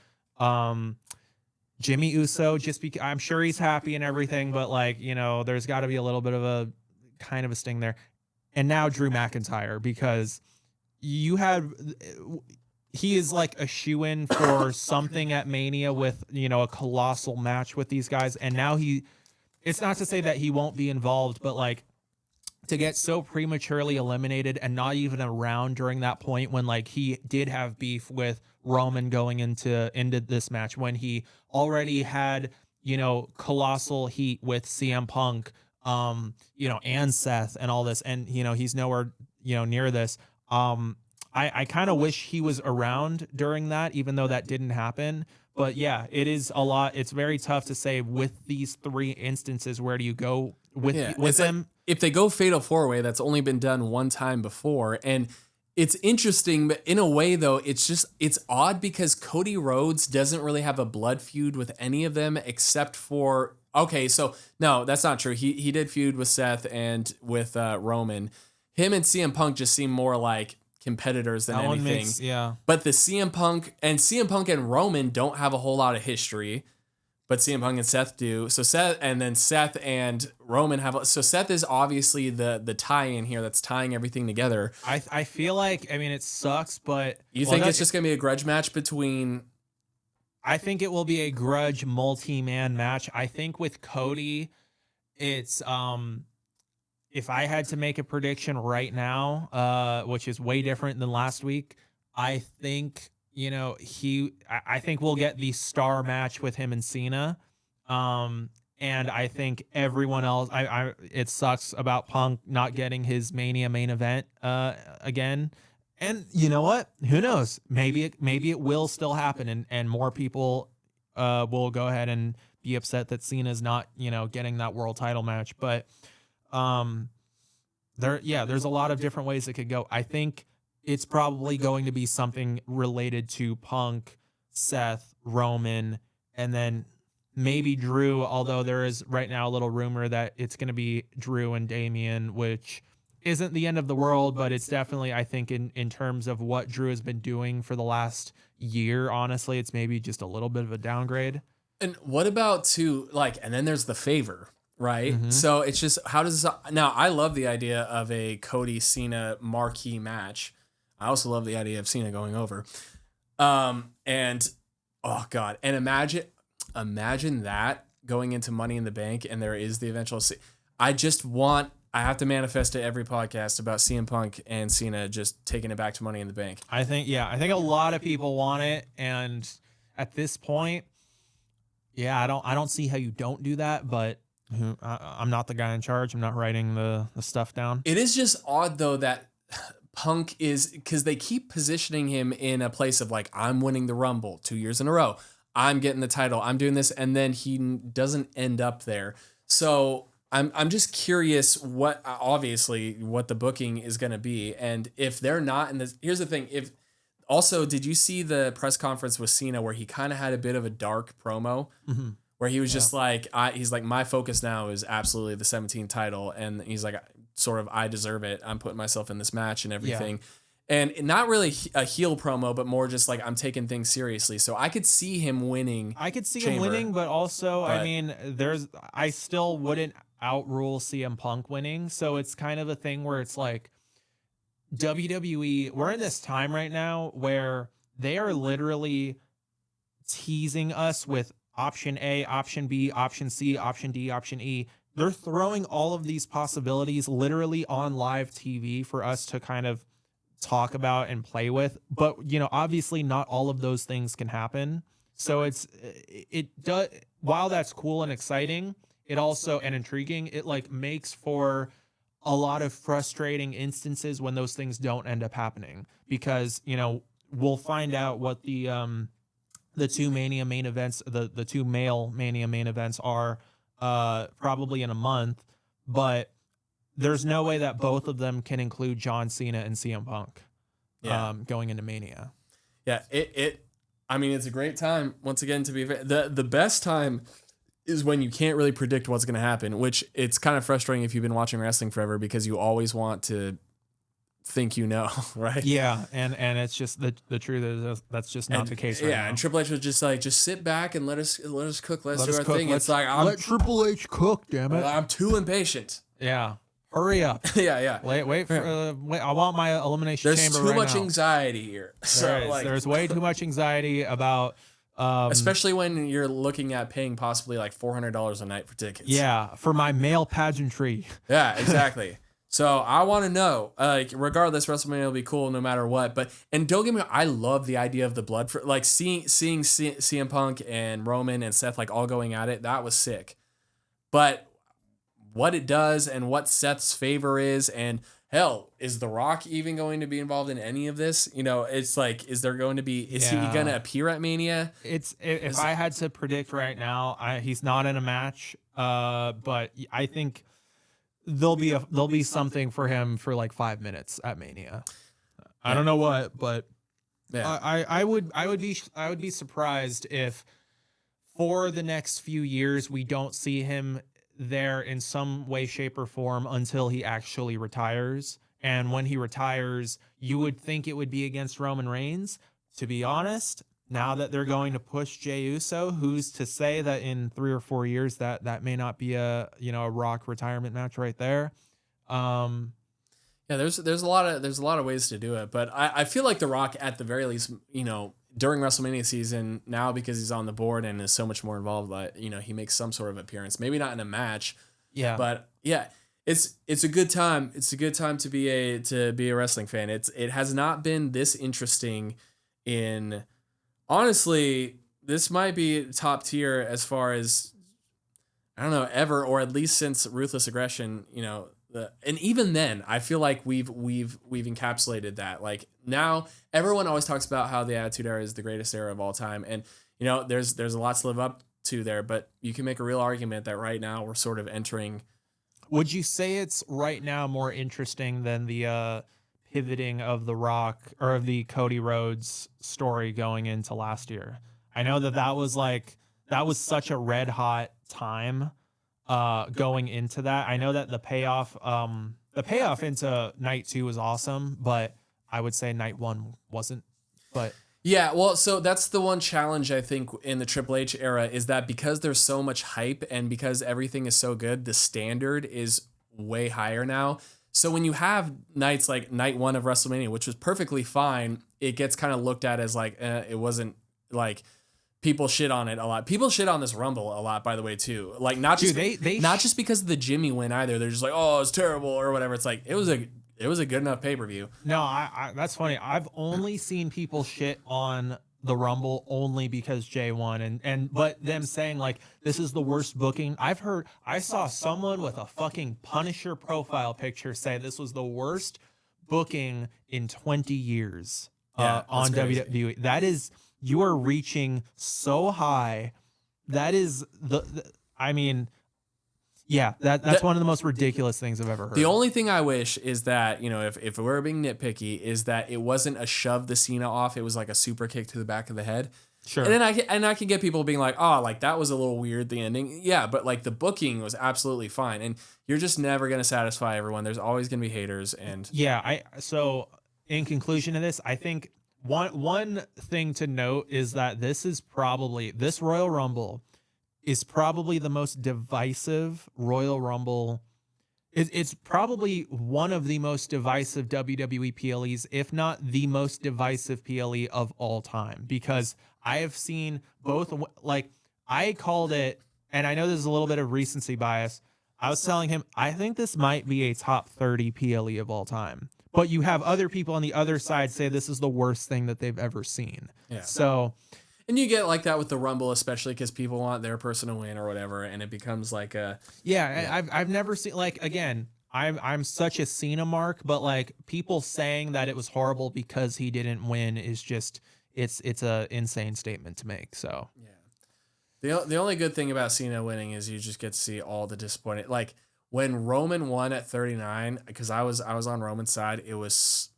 Jimmy Uso, just because I'm sure he's happy and everything, but like, there's got to be a little bit of a kind of a sting there. And now Drew McIntyre, because he is like a shoe-in for something at Mania with, a colossal match with these guys. And now it's not to say that he won't be involved, but like to get so prematurely eliminated and not even around during that point when like he did have beef with Roman going into this match, when he already had, colossal heat with CM Punk, and Seth and all this. And, he's nowhere, near this. I kind of wish he was around during that, even though that didn't happen. But yeah, it is a lot. It's very tough to say with these three instances, where do you go with them? Like, if they go fatal 4-way, that's only been done one time before. And it's interesting, but in a way though, it's odd because Cody Rhodes doesn't really have a blood feud with any of them except for, okay, so no, that's not true. He did feud with Seth and with Roman. Him and CM Punk just seem more like competitors than anything. But the CM Punk and Roman don't have a whole lot of history, but CM Punk and Seth do. So Seth and Roman have. So Seth is obviously the tie-in here that's tying everything together. I feel like, it sucks, but you think it's just gonna be a grudge match between? I think it will be a grudge multi-man match. I think with Cody, it's if I had to make a prediction right now, which is way different than last week, I think, I think we'll get the star match with him and Cena. And I think everyone else, it sucks about Punk not getting his Mania main event again. And you know what? Who knows? Maybe it will still happen, and more people will go ahead and be upset that Cena's not, getting that world title match. But there's a lot of different ways it could go. I think it's probably going to be something related to Punk, Seth, Roman, and then maybe Drew, although there is right now a little rumor that it's going to be Drew and Damian, which isn't the end of the world, but it's definitely, I think, in terms of what Drew has been doing for the last year, honestly, it's maybe just a little bit of a downgrade. And what about and then there's the favor, right? Mm-hmm. So it's just, how does this, now I love the idea of a Cody Cena marquee match. I also love the idea of Cena going over. And oh God, and imagine that going into Money in the Bank, and there is the eventual, I have to manifest it every podcast about CM Punk and Cena just taking it back to Money in the Bank. I think a lot of people want it, and at this point, I don't see how you don't do that, but I'm not the guy in charge. I'm not writing the stuff down. It is just odd though that Punk is, because they keep positioning him in a place of like, I'm winning the Rumble 2 years in a row. I'm getting the title. I'm doing this. And then he doesn't end up there. So I'm just curious what the booking is going to be. And if they're not in this, here's the thing. Did you see the press conference with Cena where he kind of had a bit of a dark promo where he was just like, he's like, my focus now is absolutely the 17 title. And he's like, sort of, I deserve it. I'm putting myself in this match and everything. Yeah. And not really a heel promo, but more just like, I'm taking things seriously. So I could see him winning. But also, I still wouldn't outrule CM Punk winning. So it's kind of a thing where it's like, WWE, we're in this time right now where they are literally teasing us with option A, option B, option C, option D, option E. They're throwing all of these possibilities literally on live TV for us to kind of talk about and play with. But, obviously not all of those things can happen. So it does, while that's cool and exciting, it also, and intriguing, it like makes for a lot of frustrating instances when those things don't end up happening, because, we'll find out what the the two Mania main events, the two male Mania main events are probably in a month, but there's no way that both of them can include John Cena and CM Punk going into Mania. Yeah, I mean, it's a great time once again to be fair. The best time is when you can't really predict what's going to happen, which it's kind of frustrating if you've been watching wrestling forever because you always want to think right? Yeah, and it's just the truth is that's just not the case right now. And Triple H was just like, just sit back and let us cook, let's do our thing. It's like, let Triple H cook, damn it. I'm too impatient. Yeah. Hurry up. Yeah. Wait for I want my elimination chamber right now. There's too much anxiety here. So there's way too much anxiety about especially when you're looking at paying possibly like $400 a night for tickets. Yeah, for my male pageantry. Yeah, exactly. So I want to know, regardless, WrestleMania will be cool no matter what. And don't get me wrong, I love the idea of the blood for like seeing CM Punk and Roman and Seth like all going at it. That was sick. But what it does and what Seth's favor is, and hell, is The Rock even going to be involved in any of this? You know, it's like, is he going to appear at Mania? If I had to predict right now, he's not in a match. But I think there'll be something for him for like 5 minutes at Mania. I don't know what, but yeah. I would be surprised if for the next few years we don't see him there in some way, shape, or form until he actually retires. And when he retires, you would think it would be against Roman Reigns. To be honest, now that they're going to push Jey Uso, who's to say that in 3 or 4 years that may not be a Rock retirement match right there. Yeah, there's a lot of ways to do it, but I feel like The Rock at the very least, during WrestleMania season now, because he's on the board and is so much more involved, that he makes some sort of appearance, maybe not in a match. Yeah. But yeah, it's a good time. It's a good time to be a wrestling fan. It has not been this interesting in, honestly, this might be top tier as far as, I don't know, ever, or at least since Ruthless Aggression, and even then, I feel like we've encapsulated that. Like now, everyone always talks about how the Attitude Era is the greatest era of all time, and there's a lot to live up to there. But you can make a real argument that right now we're sort of entering. Would you say it's right now more interesting than the pivoting of The Rock or of the Cody Rhodes story going into last year? I know that was such a red hot time. Going into that, I know that the payoff into night 2 was awesome, but I would say night 1 wasn't. But yeah, well, so that's the one challenge I think in the Triple H era is that because there's so much hype and because everything is so good, the standard is way higher now. So when you have nights like night 1 of WrestleMania, which was perfectly fine, it gets kind of looked at as like it wasn't like. People shit on it a lot. People shit on this Rumble a lot, by the way, too. Like not just not just because of the Jimmy win either. They're just like, oh, it's terrible or whatever. It's like it was a good enough pay-per-view. No, I that's funny. I've only seen people shit on the Rumble only because Jay won, but them saying like this is the worst booking. I saw someone with a fucking Punisher profile picture say this was the worst booking in 20 years on WWE. That is. You are reaching so high. That is I mean, yeah, that's one of the most ridiculous things I've ever heard. The only thing I wish is that, if we're being nitpicky, is that it wasn't a shove the Cena off. It was like a super kick to the back of the head. Sure. And then I can get people being like, oh, like that was a little weird, the ending. Yeah, but like the booking was absolutely fine. And you're just never going to satisfy everyone. There's always going to be haters. And yeah, so in conclusion of this, I think one thing to note is that this Royal Rumble is probably the most divisive Royal Rumble. It's probably one of the most divisive WWE PLEs, if not the most divisive PLE of all time, because I have seen both. Like I called it, and I know there's a little bit of recency bias. I was telling him, I think this might be a top 30 PLE of all time. But you have other people on the other side say this is the worst thing that they've ever seen. Yeah. So, and you get like that with the Rumble, especially because people want their person to win or whatever, and it becomes like a. Yeah. I've never seen again. I'm such a Cena mark, but like people saying that it was horrible because he didn't win is just it's a insane statement to make. So The only good thing about Cena winning is you just get to see all the disappointing. Like when Roman won at 39, because I was on Roman's side. It was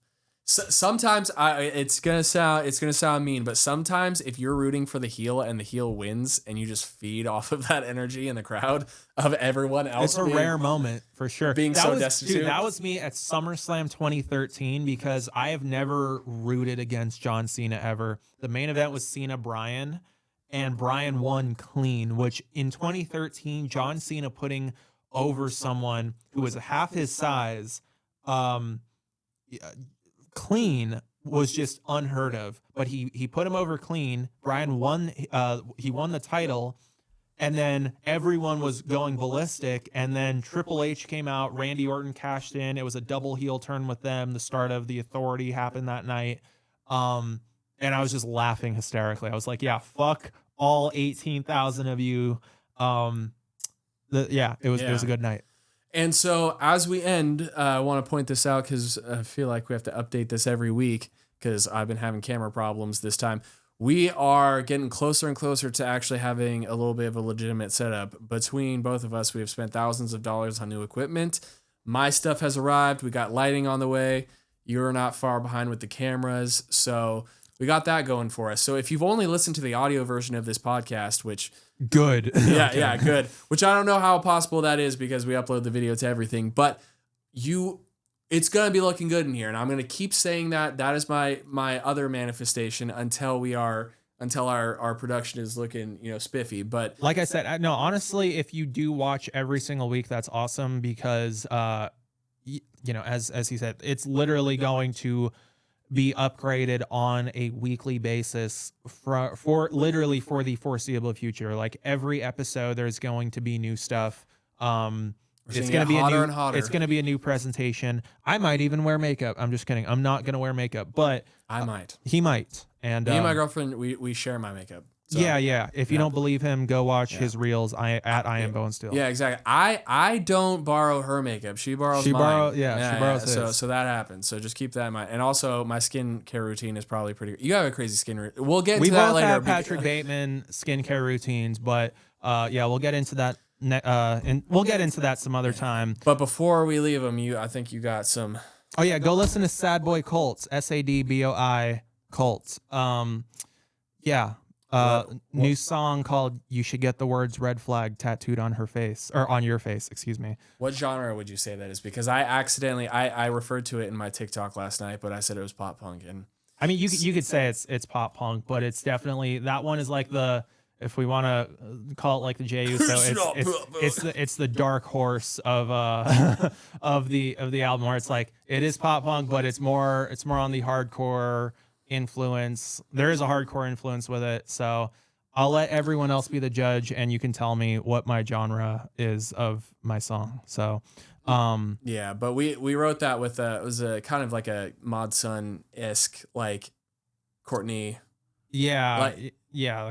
sometimes it's gonna sound mean, but sometimes if you're rooting for the heel and the heel wins and you just feed off of that energy in the crowd of everyone else, it's a rare moment for sure. Being so destitute. Dude, that was me at SummerSlam 2013 because I have never rooted against John Cena ever. The main event was Cena Bryan. And Bryan won clean, which in 2013, John Cena putting over someone who was half his size, clean was just unheard of. But he put him over clean. Bryan won. He won the title, and then everyone was going ballistic. And then Triple H came out. Randy Orton cashed in. It was a double heel turn with them. The start of the Authority happened that night. And I was just laughing hysterically. I was like, "Yeah, fuck all 18,000 of you." It was a good night. And so as we end, I want to point this out because I feel like we have to update this every week because I've been having camera problems this time. We are getting closer and closer to actually having a little bit of a legitimate setup. Between both of us, we have spent thousands of dollars on new equipment. My stuff has arrived. We got lighting on the way. You're not far behind with the cameras. So we got that going for us. So if you've only listened to the audio version of this podcast, which good. Yeah, good. Which I don't know how possible that is because we upload the video to everything, but it's going to be looking good in here. And I'm going to keep saying that. That is my other manifestation until our production is looking, spiffy. But like I said, no, honestly, if you do watch every single week, that's awesome because, as he said, it's literally going to be upgraded on a weekly basis for literally for the foreseeable future. Like every episode, there's going to be new stuff. It's going to be hotter and hotter. It's going to be a new presentation. I might even wear makeup. I'm just kidding. I'm not going to wear makeup, but I might. He might. And me and my girlfriend, we share my makeup. So, yeah. If you don't believe him, go watch his reels. I am Bone Steel. Yeah, exactly. I don't borrow her makeup. She borrows mine. She borrows his. So that happens. So just keep that in mind. And also, my skincare routine is probably pretty. You have a crazy skin routine. We'll get into that later. We both have Patrick Bateman skincare routines, but we'll get into that. And we'll get into that some other time. But before we leave them, I think you got some. Oh yeah, go listen to Sad Boy Colts. SADBOI Colts. New song called "You Should Get the Words Red Flag" tattooed on her face or on your face. Excuse me. What genre would you say that is? Because I accidentally I referred to it in my TikTok last night, but I said it was pop punk. And I mean, you could say it's pop punk, but it's definitely that one is like the. If we want to call it like the JU, so it's the dark horse of of the album where it's like it is pop punk, but it's more on the hardcore influence. There is a hardcore influence with it, so I'll let everyone else be the judge, and you can tell me what my genre is of my song. So, but we wrote that with it was a kind of like a Mod Sun-esque like Courtney. Yeah.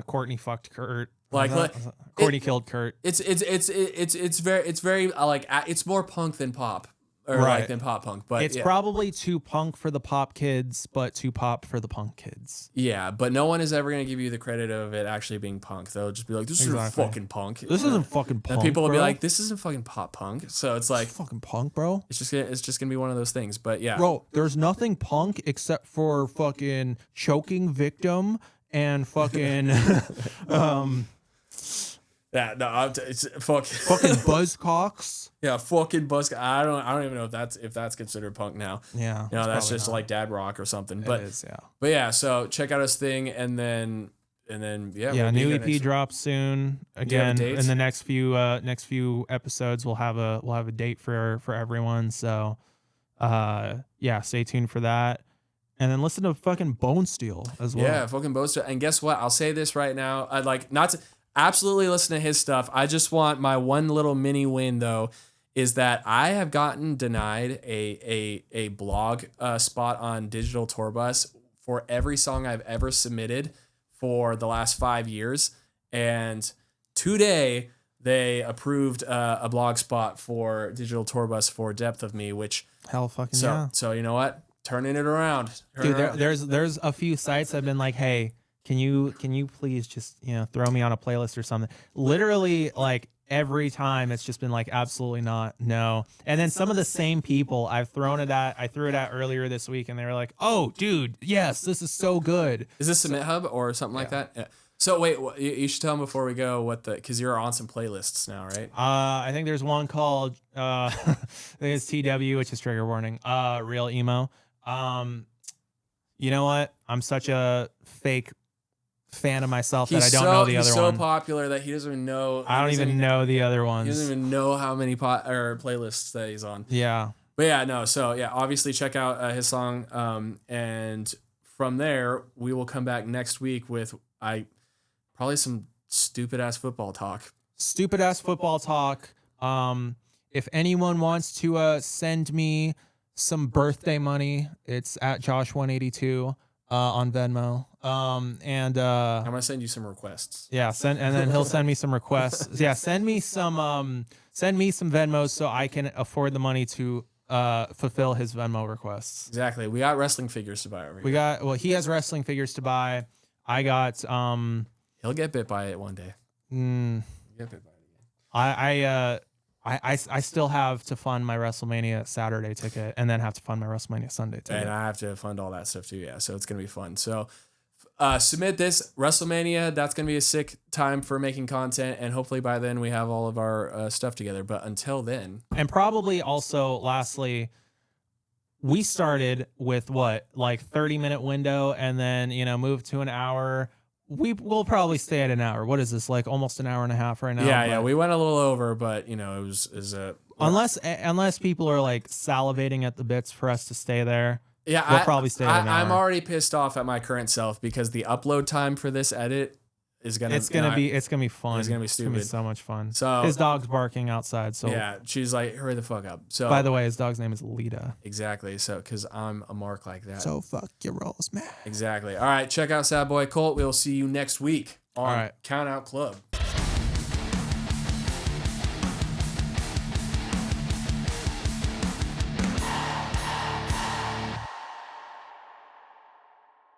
Courtney fucked Kurt. Courtney killed Kurt. It's very like it's more punk than pop, or like than pop punk, but it's probably too punk for the pop kids, but too pop for the punk kids. Yeah, but no one is ever gonna give you the credit of it actually being punk. They'll just be like, "This isn't fucking punk. This isn't fucking punk." And people will bro. be like, "This isn't fucking pop punk." So it's like fucking punk, bro. It's just gonna be one of those things. But yeah, bro, there's nothing punk except for fucking choking victim. And fucking, it's fucking buzzcocks. Yeah, fucking buzz. I don't even know if that's considered punk now. Yeah, that's just like dad rock or something. But it is, yeah. But yeah, so check out his thing, and then new EP drops soon. Again, in the next few episodes, we'll have a date for everyone. So, stay tuned for that. And then listen to fucking Bone Steel as well. Yeah, fucking Bone Steel. And guess what? I'll say this right now. I'd like not to absolutely listen to his stuff. I just want my one little mini win though, is that I have gotten denied a blog spot on Digital Tour Bus for every song I've ever submitted for the last 5 years. And today they approved a blog spot for Digital Tour Bus for Depth of Me, which hell fucking yeah. So you know what? turning it around. Dude, there's a few sites that have been like, hey, can you please just throw me on a playlist or something? Literally, like every time it's just been like, absolutely not, no. And then some of the same people I threw it at earlier this week, and they were like, oh, dude, yes, this is so good. Is this Submit Hub or something like that? Yeah. So wait, you should tell them before we go because you're on some playlists now, right? I think there's one called I think it's TW, which is trigger warning. Real emo. You know what? I'm such a fake fan of myself that I don't know the other He's one. so popular that he doesn't even know. I don't even know the other ones. He doesn't even know how many playlists that he's on. Yeah. But yeah, no. So yeah, obviously check out his song. And from there, we will come back next week with probably some stupid ass football talk. If anyone wants to send me some birthday money, it's at Josh182 on Venmo. I'm gonna send you some requests. Yeah, and then he'll send me some requests. Yeah, send me some Venmos so I can afford the money to fulfill his Venmo requests. Exactly. We got wrestling figures to buy over here. He has wrestling figures to buy. I got he'll get bit by it one day. He'll get bit by it again. I still have to fund my WrestleMania Saturday ticket, and then have to fund my WrestleMania Sunday ticket. And I have to fund all that stuff too. Yeah, so it's gonna be fun. So submit this WrestleMania. That's gonna be a sick time for making content, and hopefully by then we have all of our stuff together. But until then, and probably also lastly, we started with like 30-minute window, and then moved to an hour. We'll probably stay at an hour. What is this, like almost an hour and a half right now? Yeah, we went a little over, but it was unless people are like salivating at the bits for us to stay there. Yeah, we'll probably stay at an hour. I'm already pissed off at my current self because the upload time for this edit is gonna be fun. It's gonna be stupid. It's gonna be so much fun. So his dog's barking outside. So yeah, she's like, hurry the fuck up. So by the way, his dog's name is Lita. Exactly. So because I'm a mark like that. So fuck your rolls, man. Exactly. All right, check out Sad Boy Colt. We'll see you next week on Count Out Club.